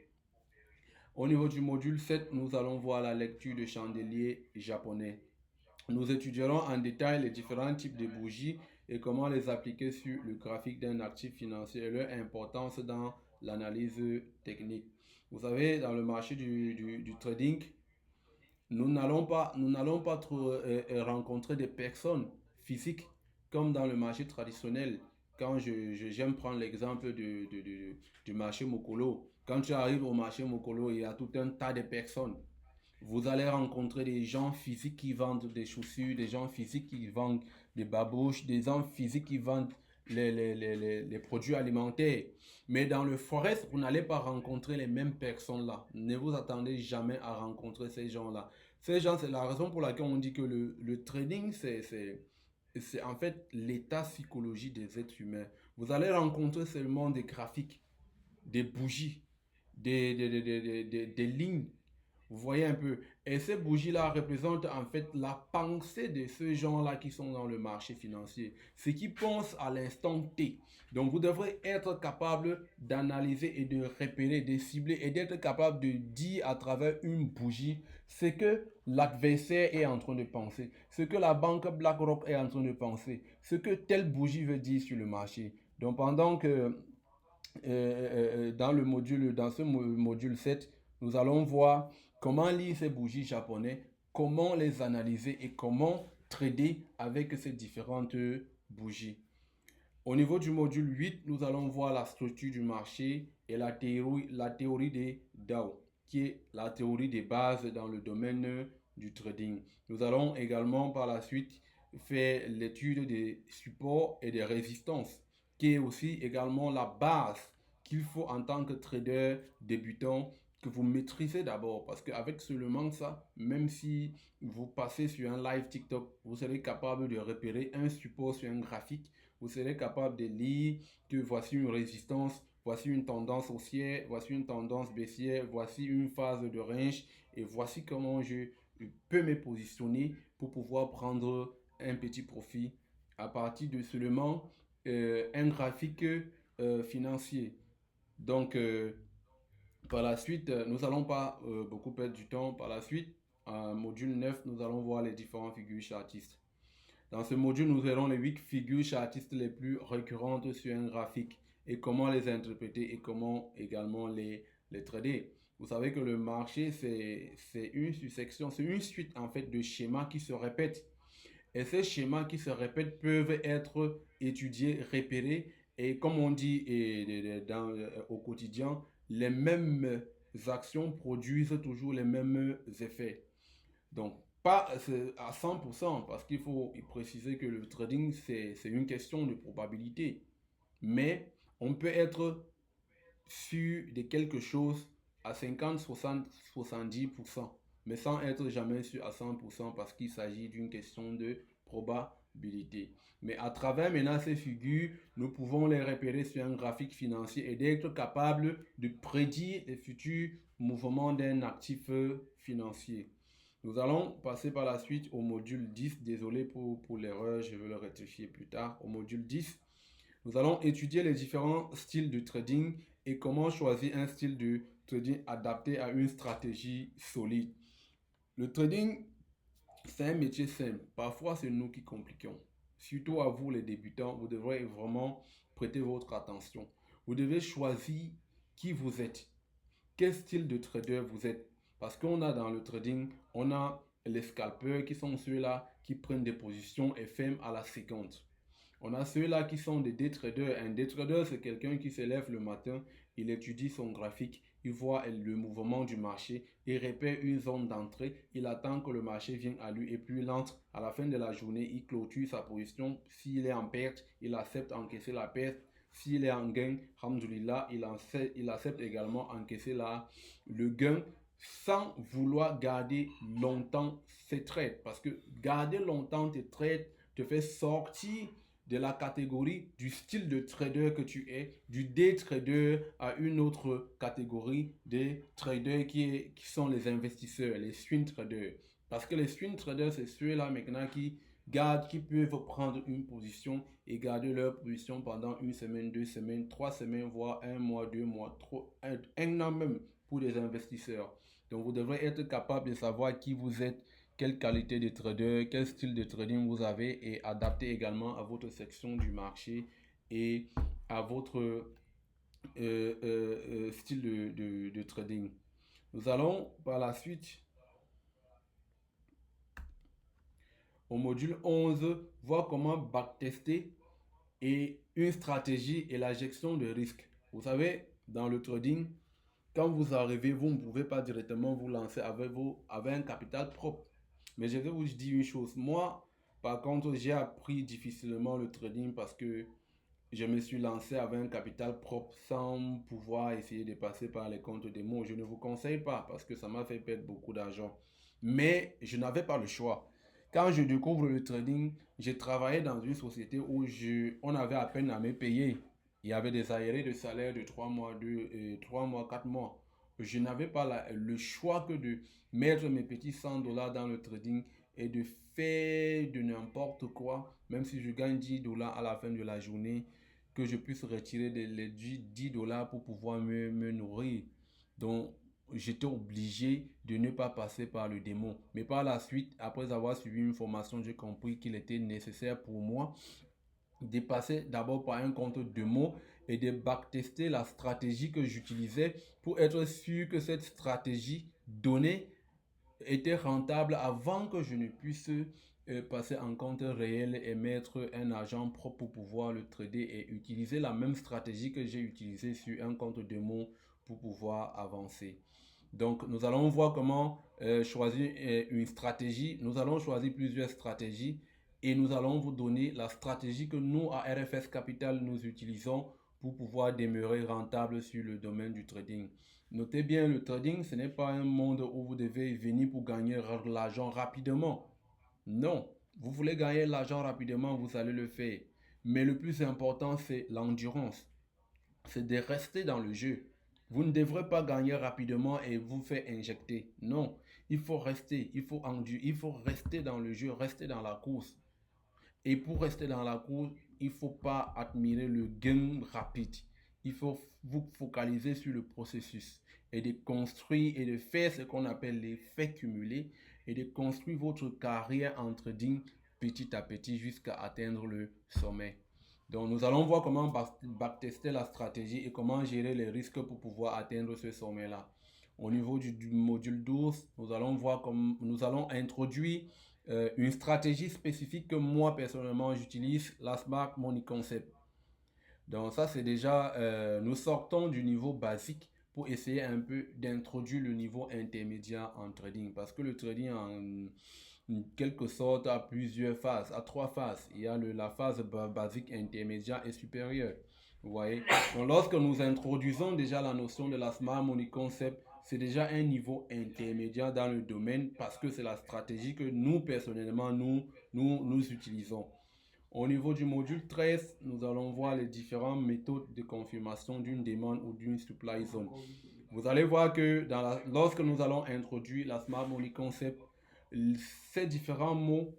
Au niveau du module 7, nous allons voir la lecture de chandeliers japonais. Nous étudierons en détail les différents types de bougies et comment les appliquer sur le graphique d'un actif financier et leur importance dans l'analyse technique. Vous savez, dans le marché du trading, nous n'allons pas rencontrer des personnes physiques comme dans le marché traditionnel. Quand j'aime prendre l'exemple du marché Mokolo. Quand tu arrives au marché Mokolo, il y a tout un tas de personnes. Vous allez rencontrer des gens physiques qui vendent des chaussures, des gens physiques qui vendent des babouches, des gens physiques qui vendent les produits alimentaires. Mais dans le forex, vous n'allez pas rencontrer les mêmes personnes-là. Ne vous attendez jamais à rencontrer ces gens-là. Ces gens, c'est la raison pour laquelle on dit que le trading, c'est en fait l'état psychologique des êtres humains. Vous allez rencontrer seulement des graphiques, des bougies, des lignes. Vous voyez un peu. Et ces bougies-là représentent en fait la pensée de ceux gens-là qui sont dans le marché financier. Ce qui pensent à l'instant T. Donc vous devrez être capable d'analyser et de repérer, de cibler et d'être capable de dire à travers une bougie ce que l'adversaire est en train de penser, ce que la banque BlackRock est en train de penser, ce que telle bougie veut dire sur le marché. Donc pendant que dans ce module 7, nous allons voir comment lire ces bougies japonaises, comment les analyser et comment trader avec ces différentes bougies. Au niveau du module 8, nous allons voir la structure du marché et la théorie des DAO, qui est la théorie des bases dans le domaine du trading. Nous allons également par la suite faire l'étude des supports et des résistances, qui est aussi également la base qu'il faut en tant que trader débutant que vous maîtrisez d'abord. Parce qu'avec seulement ça, même si vous passez sur un live TikTok, vous serez capable de repérer un support sur un graphique. Vous serez capable de lire que voici une résistance, voici une tendance haussière, voici une tendance baissière, voici une phase de range et voici comment je peux me positionner pour pouvoir prendre un petit profit à partir de seulement un graphique financier. Donc, par la suite, nous n'allons pas beaucoup perdre du temps. Par la suite, en module 9, nous allons voir les différentes figures chartistes. Dans ce module, nous verrons les 8 figures chartistes les plus récurrentes sur un graphique et comment les interpréter et comment également les trader. Vous savez que le marché, c'est une subsection, c'est une suite en fait de schémas qui se répètent. Et ces schémas qui se répètent peuvent être étudiés, repérés et comme on dit au quotidien, les mêmes actions produisent toujours les mêmes effets. Donc, pas à 100%, parce qu'il faut préciser que le trading, c'est une question de probabilité. Mais on peut être sûr de quelque chose à 50, 60, 70%, mais sans être jamais sûr à 100% parce qu'il s'agit d'une question de probabilité. Mais à travers maintenant ces figures, nous pouvons les repérer sur un graphique financier et d'être capable de prédire les futurs mouvements d'un actif financier. Nous allons passer par la suite au module 10. Désolé pour l'erreur, je vais le rectifier plus tard. Au module 10, nous allons étudier les différents styles de trading et comment choisir un style de trading adapté à une stratégie solide. Le trading, c'est un métier simple. Parfois, c'est nous qui compliquons. Surtout à vous les débutants, vous devrez vraiment prêter votre attention. Vous devez choisir qui vous êtes. Quel style de trader vous êtes? Parce qu'on a dans le trading, on a les scalpers qui sont ceux-là qui prennent des positions et ferment à la seconde. On a ceux-là qui sont des day traders. Un day trader, c'est quelqu'un qui se lève le matin, il étudie son graphique, il voit le mouvement du marché, il repère une zone d'entrée, il attend que le marché vienne à lui et puis il entre. À la fin de la journée, il clôture sa position. S'il est en perte, il accepte encaisser la perte. S'il est en gain, alhamdoulilah, il accepte également encaisser le gain sans vouloir garder longtemps ses trades. Parce que garder longtemps tes trades te fait sortir de la catégorie du style de trader que tu es, du day trader à une autre catégorie des traders qui sont les investisseurs, les swing traders. Parce que les swing traders, c'est ceux-là maintenant qui peuvent prendre une position et garder leur position pendant une semaine, 2 semaines, 3 semaines, voire 1 mois, 2 mois, un an même pour les investisseurs. Donc vous devrez être capable de savoir qui vous êtes, quelle qualité de trader, quel style de trading vous avez et adapter également à votre section du marché et à votre style de trading. Nous allons par la suite au module 11 voir comment backtester et une stratégie et la gestion de risque. Vous savez, dans le trading, quand vous arrivez, vous ne pouvez pas directement vous lancer avec un capital propre. Mais je vais vous dire une chose. Moi, par contre, j'ai appris difficilement le trading parce que je me suis lancé avec un capital propre sans pouvoir essayer de passer par les comptes démo. Je ne vous conseille pas parce que ça m'a fait perdre beaucoup d'argent. Mais je n'avais pas le choix. Quand je découvre le trading, j'ai travaillé dans une société où on avait à peine à me payer. Il y avait des arriérés de salaire de 3 mois, 3 mois, 4 mois. Je n'avais pas le choix que de mettre mes petits $100 dans le trading et de faire de n'importe quoi, même si je gagne $10 à la fin de la journée, que je puisse retirer les $10 pour pouvoir me nourrir. Donc, j'étais obligé de ne pas passer par le démo. Mais par la suite, après avoir suivi une formation, j'ai compris qu'il était nécessaire pour moi de passer d'abord par un compte démo et de backtester la stratégie que j'utilisais pour être sûr que cette stratégie donnée était rentable avant que je ne puisse passer en compte réel et mettre un argent propre pour pouvoir le trader et utiliser la même stratégie que j'ai utilisée sur un compte démo pour pouvoir avancer. Donc, nous allons voir comment choisir une stratégie. Nous allons choisir plusieurs stratégies et nous allons vous donner la stratégie que nous, à RFS Capital, nous utilisons pour pouvoir demeurer rentable sur le domaine du trading. Notez bien, le trading, ce n'est pas un monde où vous devez venir pour gagner l'argent rapidement. Non, vous voulez gagner l'argent rapidement, vous allez le faire. Mais le plus important, c'est l'endurance. C'est de rester dans le jeu. Vous ne devrez pas gagner rapidement et vous faire injecter. Non, il faut rester, il faut endurer, il faut rester dans le jeu, rester dans la course. Et pour rester dans la course, il ne faut pas admirer le gain rapide. Il faut vous focaliser sur le processus et de construire et de faire ce qu'on appelle l'effet cumulé et de construire votre carrière en trading petit à petit jusqu'à atteindre le sommet. Donc, nous allons voir comment backtester la stratégie et comment gérer les risques pour pouvoir atteindre ce sommet-là. Au niveau du module 12, nous allons voir comment nous allons introduire une stratégie spécifique que moi personnellement j'utilise, la Smart Money Concept. Donc ça c'est déjà, nous sortons du niveau basique pour essayer un peu d'introduire le niveau intermédiaire en trading. Parce que le trading en quelque sorte a plusieurs phases, a 3 phases. Il y a la phase basique, intermédiaire et supérieure. Vous voyez? Donc lorsque nous introduisons déjà la notion de la Smart Money Concept, c'est déjà un niveau intermédiaire dans le domaine parce que c'est la stratégie que nous, personnellement, nous utilisons. Au niveau du module 13, nous allons voir les différentes méthodes de confirmation d'une demande ou d'une supply zone. Vous allez voir que lorsque nous allons introduire la Smart Money Concept, ces différents mots,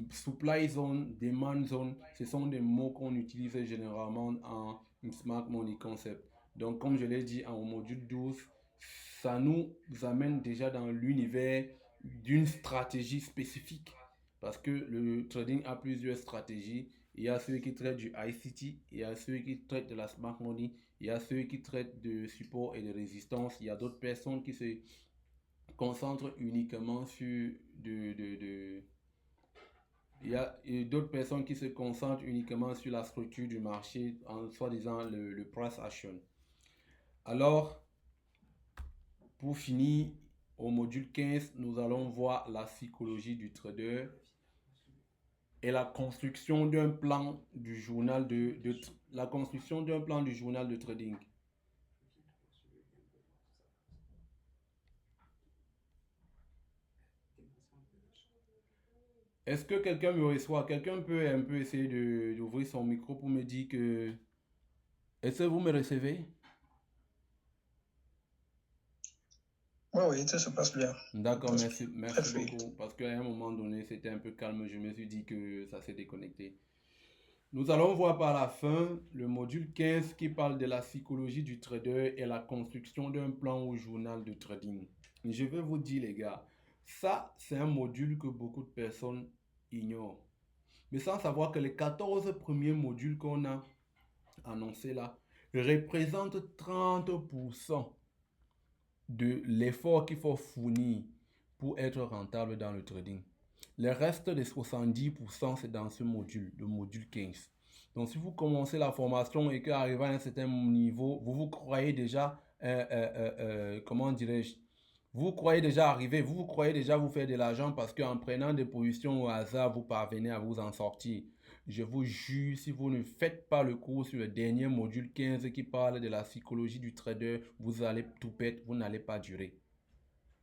supply zone, demand zone, ce sont des mots qu'on utilise généralement en Smart Money Concept. Donc, comme je l'ai dit au module 12, ça nous amène déjà dans l'univers d'une stratégie spécifique. Parce que le trading a plusieurs stratégies. Il y a ceux qui traitent du ICT, il y a ceux qui traitent de la Smart Money, il y a ceux qui traitent de support et de résistance. Il y a d'autres personnes qui se concentrent uniquement sur il y a d'autres personnes qui se concentrent uniquement sur la structure du marché, en soi-disant le price action. Alors, pour finir, au module 15, nous allons voir la psychologie du trader et la construction d'un plan du journal la construction d'un plan du journal de trading. Est-ce que quelqu'un me reçoit? Quelqu'un peut un peu essayer d'ouvrir son micro pour me dire que... Est-ce que vous me recevez? Oui, tout se passe bien. D'accord, merci beaucoup. Parce qu'à un moment donné, c'était un peu calme. Je me suis dit que ça s'est déconnecté. Nous allons voir par la fin le module 15 qui parle de la psychologie du trader et la construction d'un plan au journal de trading. Je vais vous dire, les gars, ça, c'est un module que beaucoup de personnes ignorent. Mais sans savoir que les 14 premiers modules qu'on a annoncés là représentent 30% de l'effort qu'il faut fournir pour être rentable dans le trading. Le reste des 70%, c'est dans ce module, le module 15. Donc, si vous commencez la formation et qu'arrivé à un certain niveau, vous croyez déjà, comment dirais-je, vous croyez déjà arriver, vous croyez déjà vous faire de l'argent parce qu'en prenant des positions au hasard, vous parvenez à vous en sortir. Je vous jure, si vous ne faites pas le cours sur le dernier module 15 qui parle de la psychologie du trader, vous allez tout perdre, vous n'allez pas durer.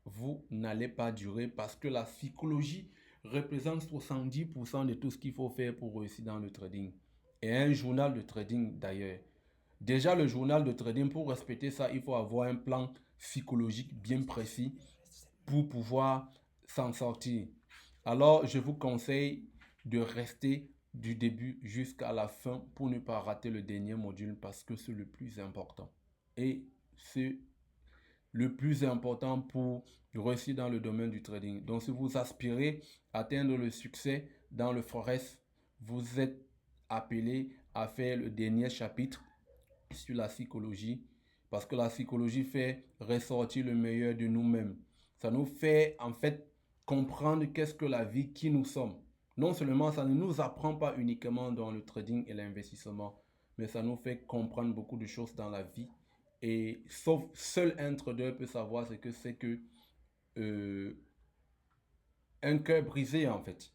Vous n'allez pas durer parce que la psychologie représente 70% de tout ce qu'il faut faire pour réussir dans le trading. Et un journal de trading d'ailleurs. Déjà le journal de trading, pour respecter ça, il faut avoir un plan psychologique bien précis pour pouvoir s'en sortir. Alors, je vous conseille de rester du début jusqu'à la fin pour ne pas rater le dernier module parce que c'est le plus important. Et c'est le plus important pour réussir dans le domaine du trading. Donc, si vous aspirez à atteindre le succès dans le Forex, vous êtes appelé à faire le dernier chapitre sur la psychologie parce que la psychologie fait ressortir le meilleur de nous-mêmes. Ça nous fait en fait comprendre qu'est-ce que la vie, qui nous sommes. Non seulement ça ne nous apprend pas uniquement dans le trading et l'investissement, mais ça nous fait comprendre beaucoup de choses dans la vie. Et sauf seul un trader peut savoir ce que c'est que un cœur brisé en fait.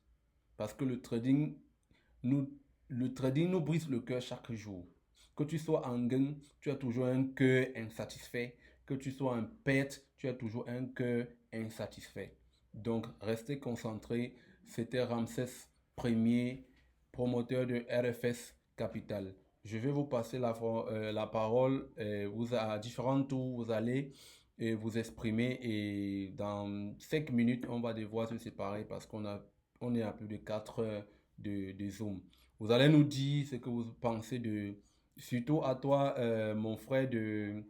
Parce que le trading nous brise le cœur chaque jour. Que tu sois en gain, tu as toujours un cœur insatisfait. Que tu sois en perte, tu as toujours un cœur insatisfait. Donc, restez concentrés. C'était Ramsès Ier, promoteur de RFS Capital. Je vais vous passer la parole. À différents tours, vous allez vous exprimer. Et dans 5 minutes, on va devoir se séparer parce on est à plus de 4 heures de Zoom. Vous allez nous dire ce que vous pensez surtout à toi, mon frère de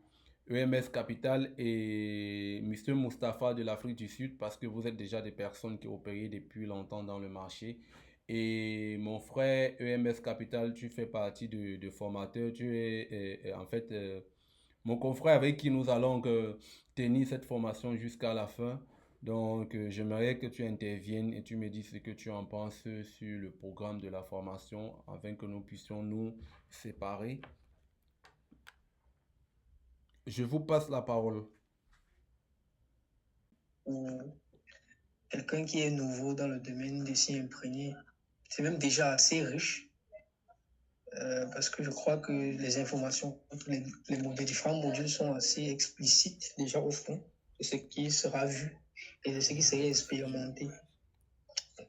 EMS Capital et Monsieur Mustapha de l'Afrique du Sud, parce que vous êtes déjà des personnes qui opèrent depuis longtemps dans le marché. Et mon frère EMS Capital, tu fais partie de formateurs. Tu es en fait mon confrère avec qui nous allons tenir cette formation jusqu'à la fin. Donc, j'aimerais que tu interviennes et tu me dises ce que tu en penses sur le programme de la formation afin que nous puissions nous séparer. Je vous passe la parole. Pour quelqu'un qui est nouveau dans le domaine de s'y imprégner, c'est même déjà assez riche. Parce que je crois que les informations, les différents modules sont assez explicites déjà au fond de ce qui sera vu et de ce qui serait expérimenté.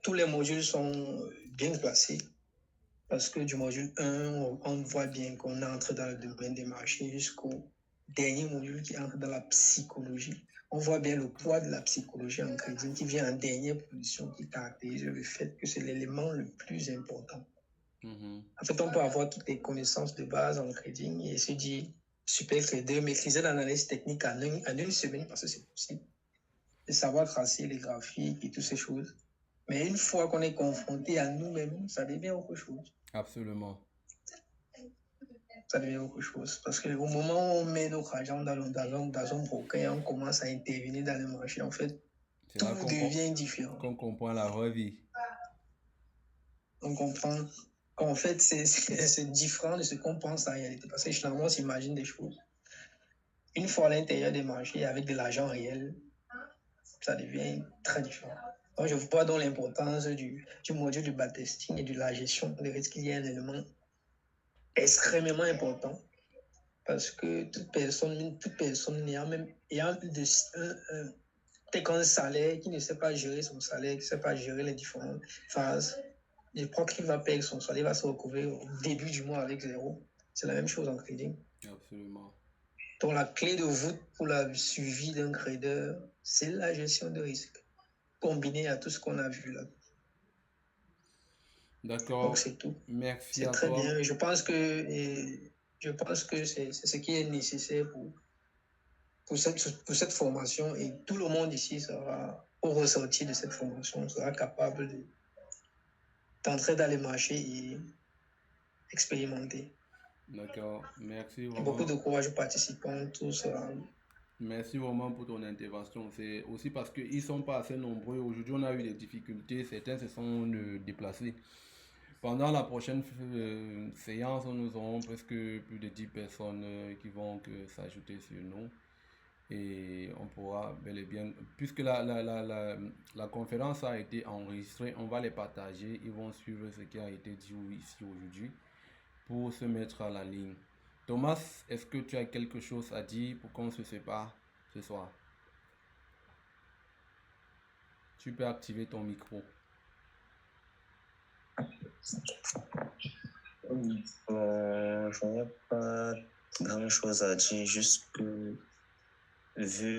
Tous les modules sont bien placés parce que du module 1, on voit bien qu'on entre dans le domaine des marchés jusqu'au dernier module qui entre dans la psychologie. On voit bien le poids de la psychologie en trading qui vient en dernière position, qui caractérise le fait que c'est l'élément le plus important. En fait, on peut avoir toutes les connaissances de base en trading et se dire, super trader, maîtriser l'analyse technique en une semaine, parce que c'est possible, de savoir tracer les graphiques et toutes ces choses. Mais une fois qu'on est confronté à nous-mêmes, ça devient autre chose. Absolument. Ça devient autre chose. Parce qu'au moment où on met notre argent dans un broker et on commence à intervenir dans le marché, en fait, tout devient différent. Qu'on comprend la vraie vie. On comprend qu'en fait, c'est différent de ce qu'on pense en réalité. Parce que généralement, on s'imagine des choses. Une fois à l'intérieur des marchés, avec de l'argent réel, ça devient très différent. Donc, je vois donc l'importance du module du backtesting et de la gestion des risques. Il y a un élément extrêmement important. Parce que toute personne ayant un salaire, qui ne sait pas gérer son salaire, qui ne sait pas gérer les différentes phases, je crois qu'il va perdre son salaire, il va se retrouver au début du mois avec zéro. C'est la même chose en trading. Absolument. Donc la clé de voûte pour le suivi d'un trader, c'est la gestion de risque, combinée à tout ce qu'on a vu là. D'accord. Donc c'est tout. Merci à toi. C'est très bien. Je pense que c'est ce qui est nécessaire pour cette formation, et tout le monde ici sera, au ressortir de cette formation, sera capable d'entrer dans les marchés et expérimenter. D'accord, merci vraiment. Et beaucoup de courage aux participants, tout sera... Merci vraiment pour ton intervention. C'est aussi parce qu'ils ne sont pas assez nombreux. Aujourd'hui, on a eu des difficultés. Certains se sont déplacés. Pendant la prochaine séance, nous aurons presque plus de 10 personnes qui vont s'ajouter sur nous. Et on pourra bel et bien, puisque la conférence a été enregistrée, on va les partager. Ils vont suivre ce qui a été dit ici aujourd'hui pour se mettre à la ligne. Thomas, est-ce que tu as quelque chose à dire pour qu'on se sépare ce soir? Tu peux activer ton micro. Je n'ai pas grand chose à dire, juste que vu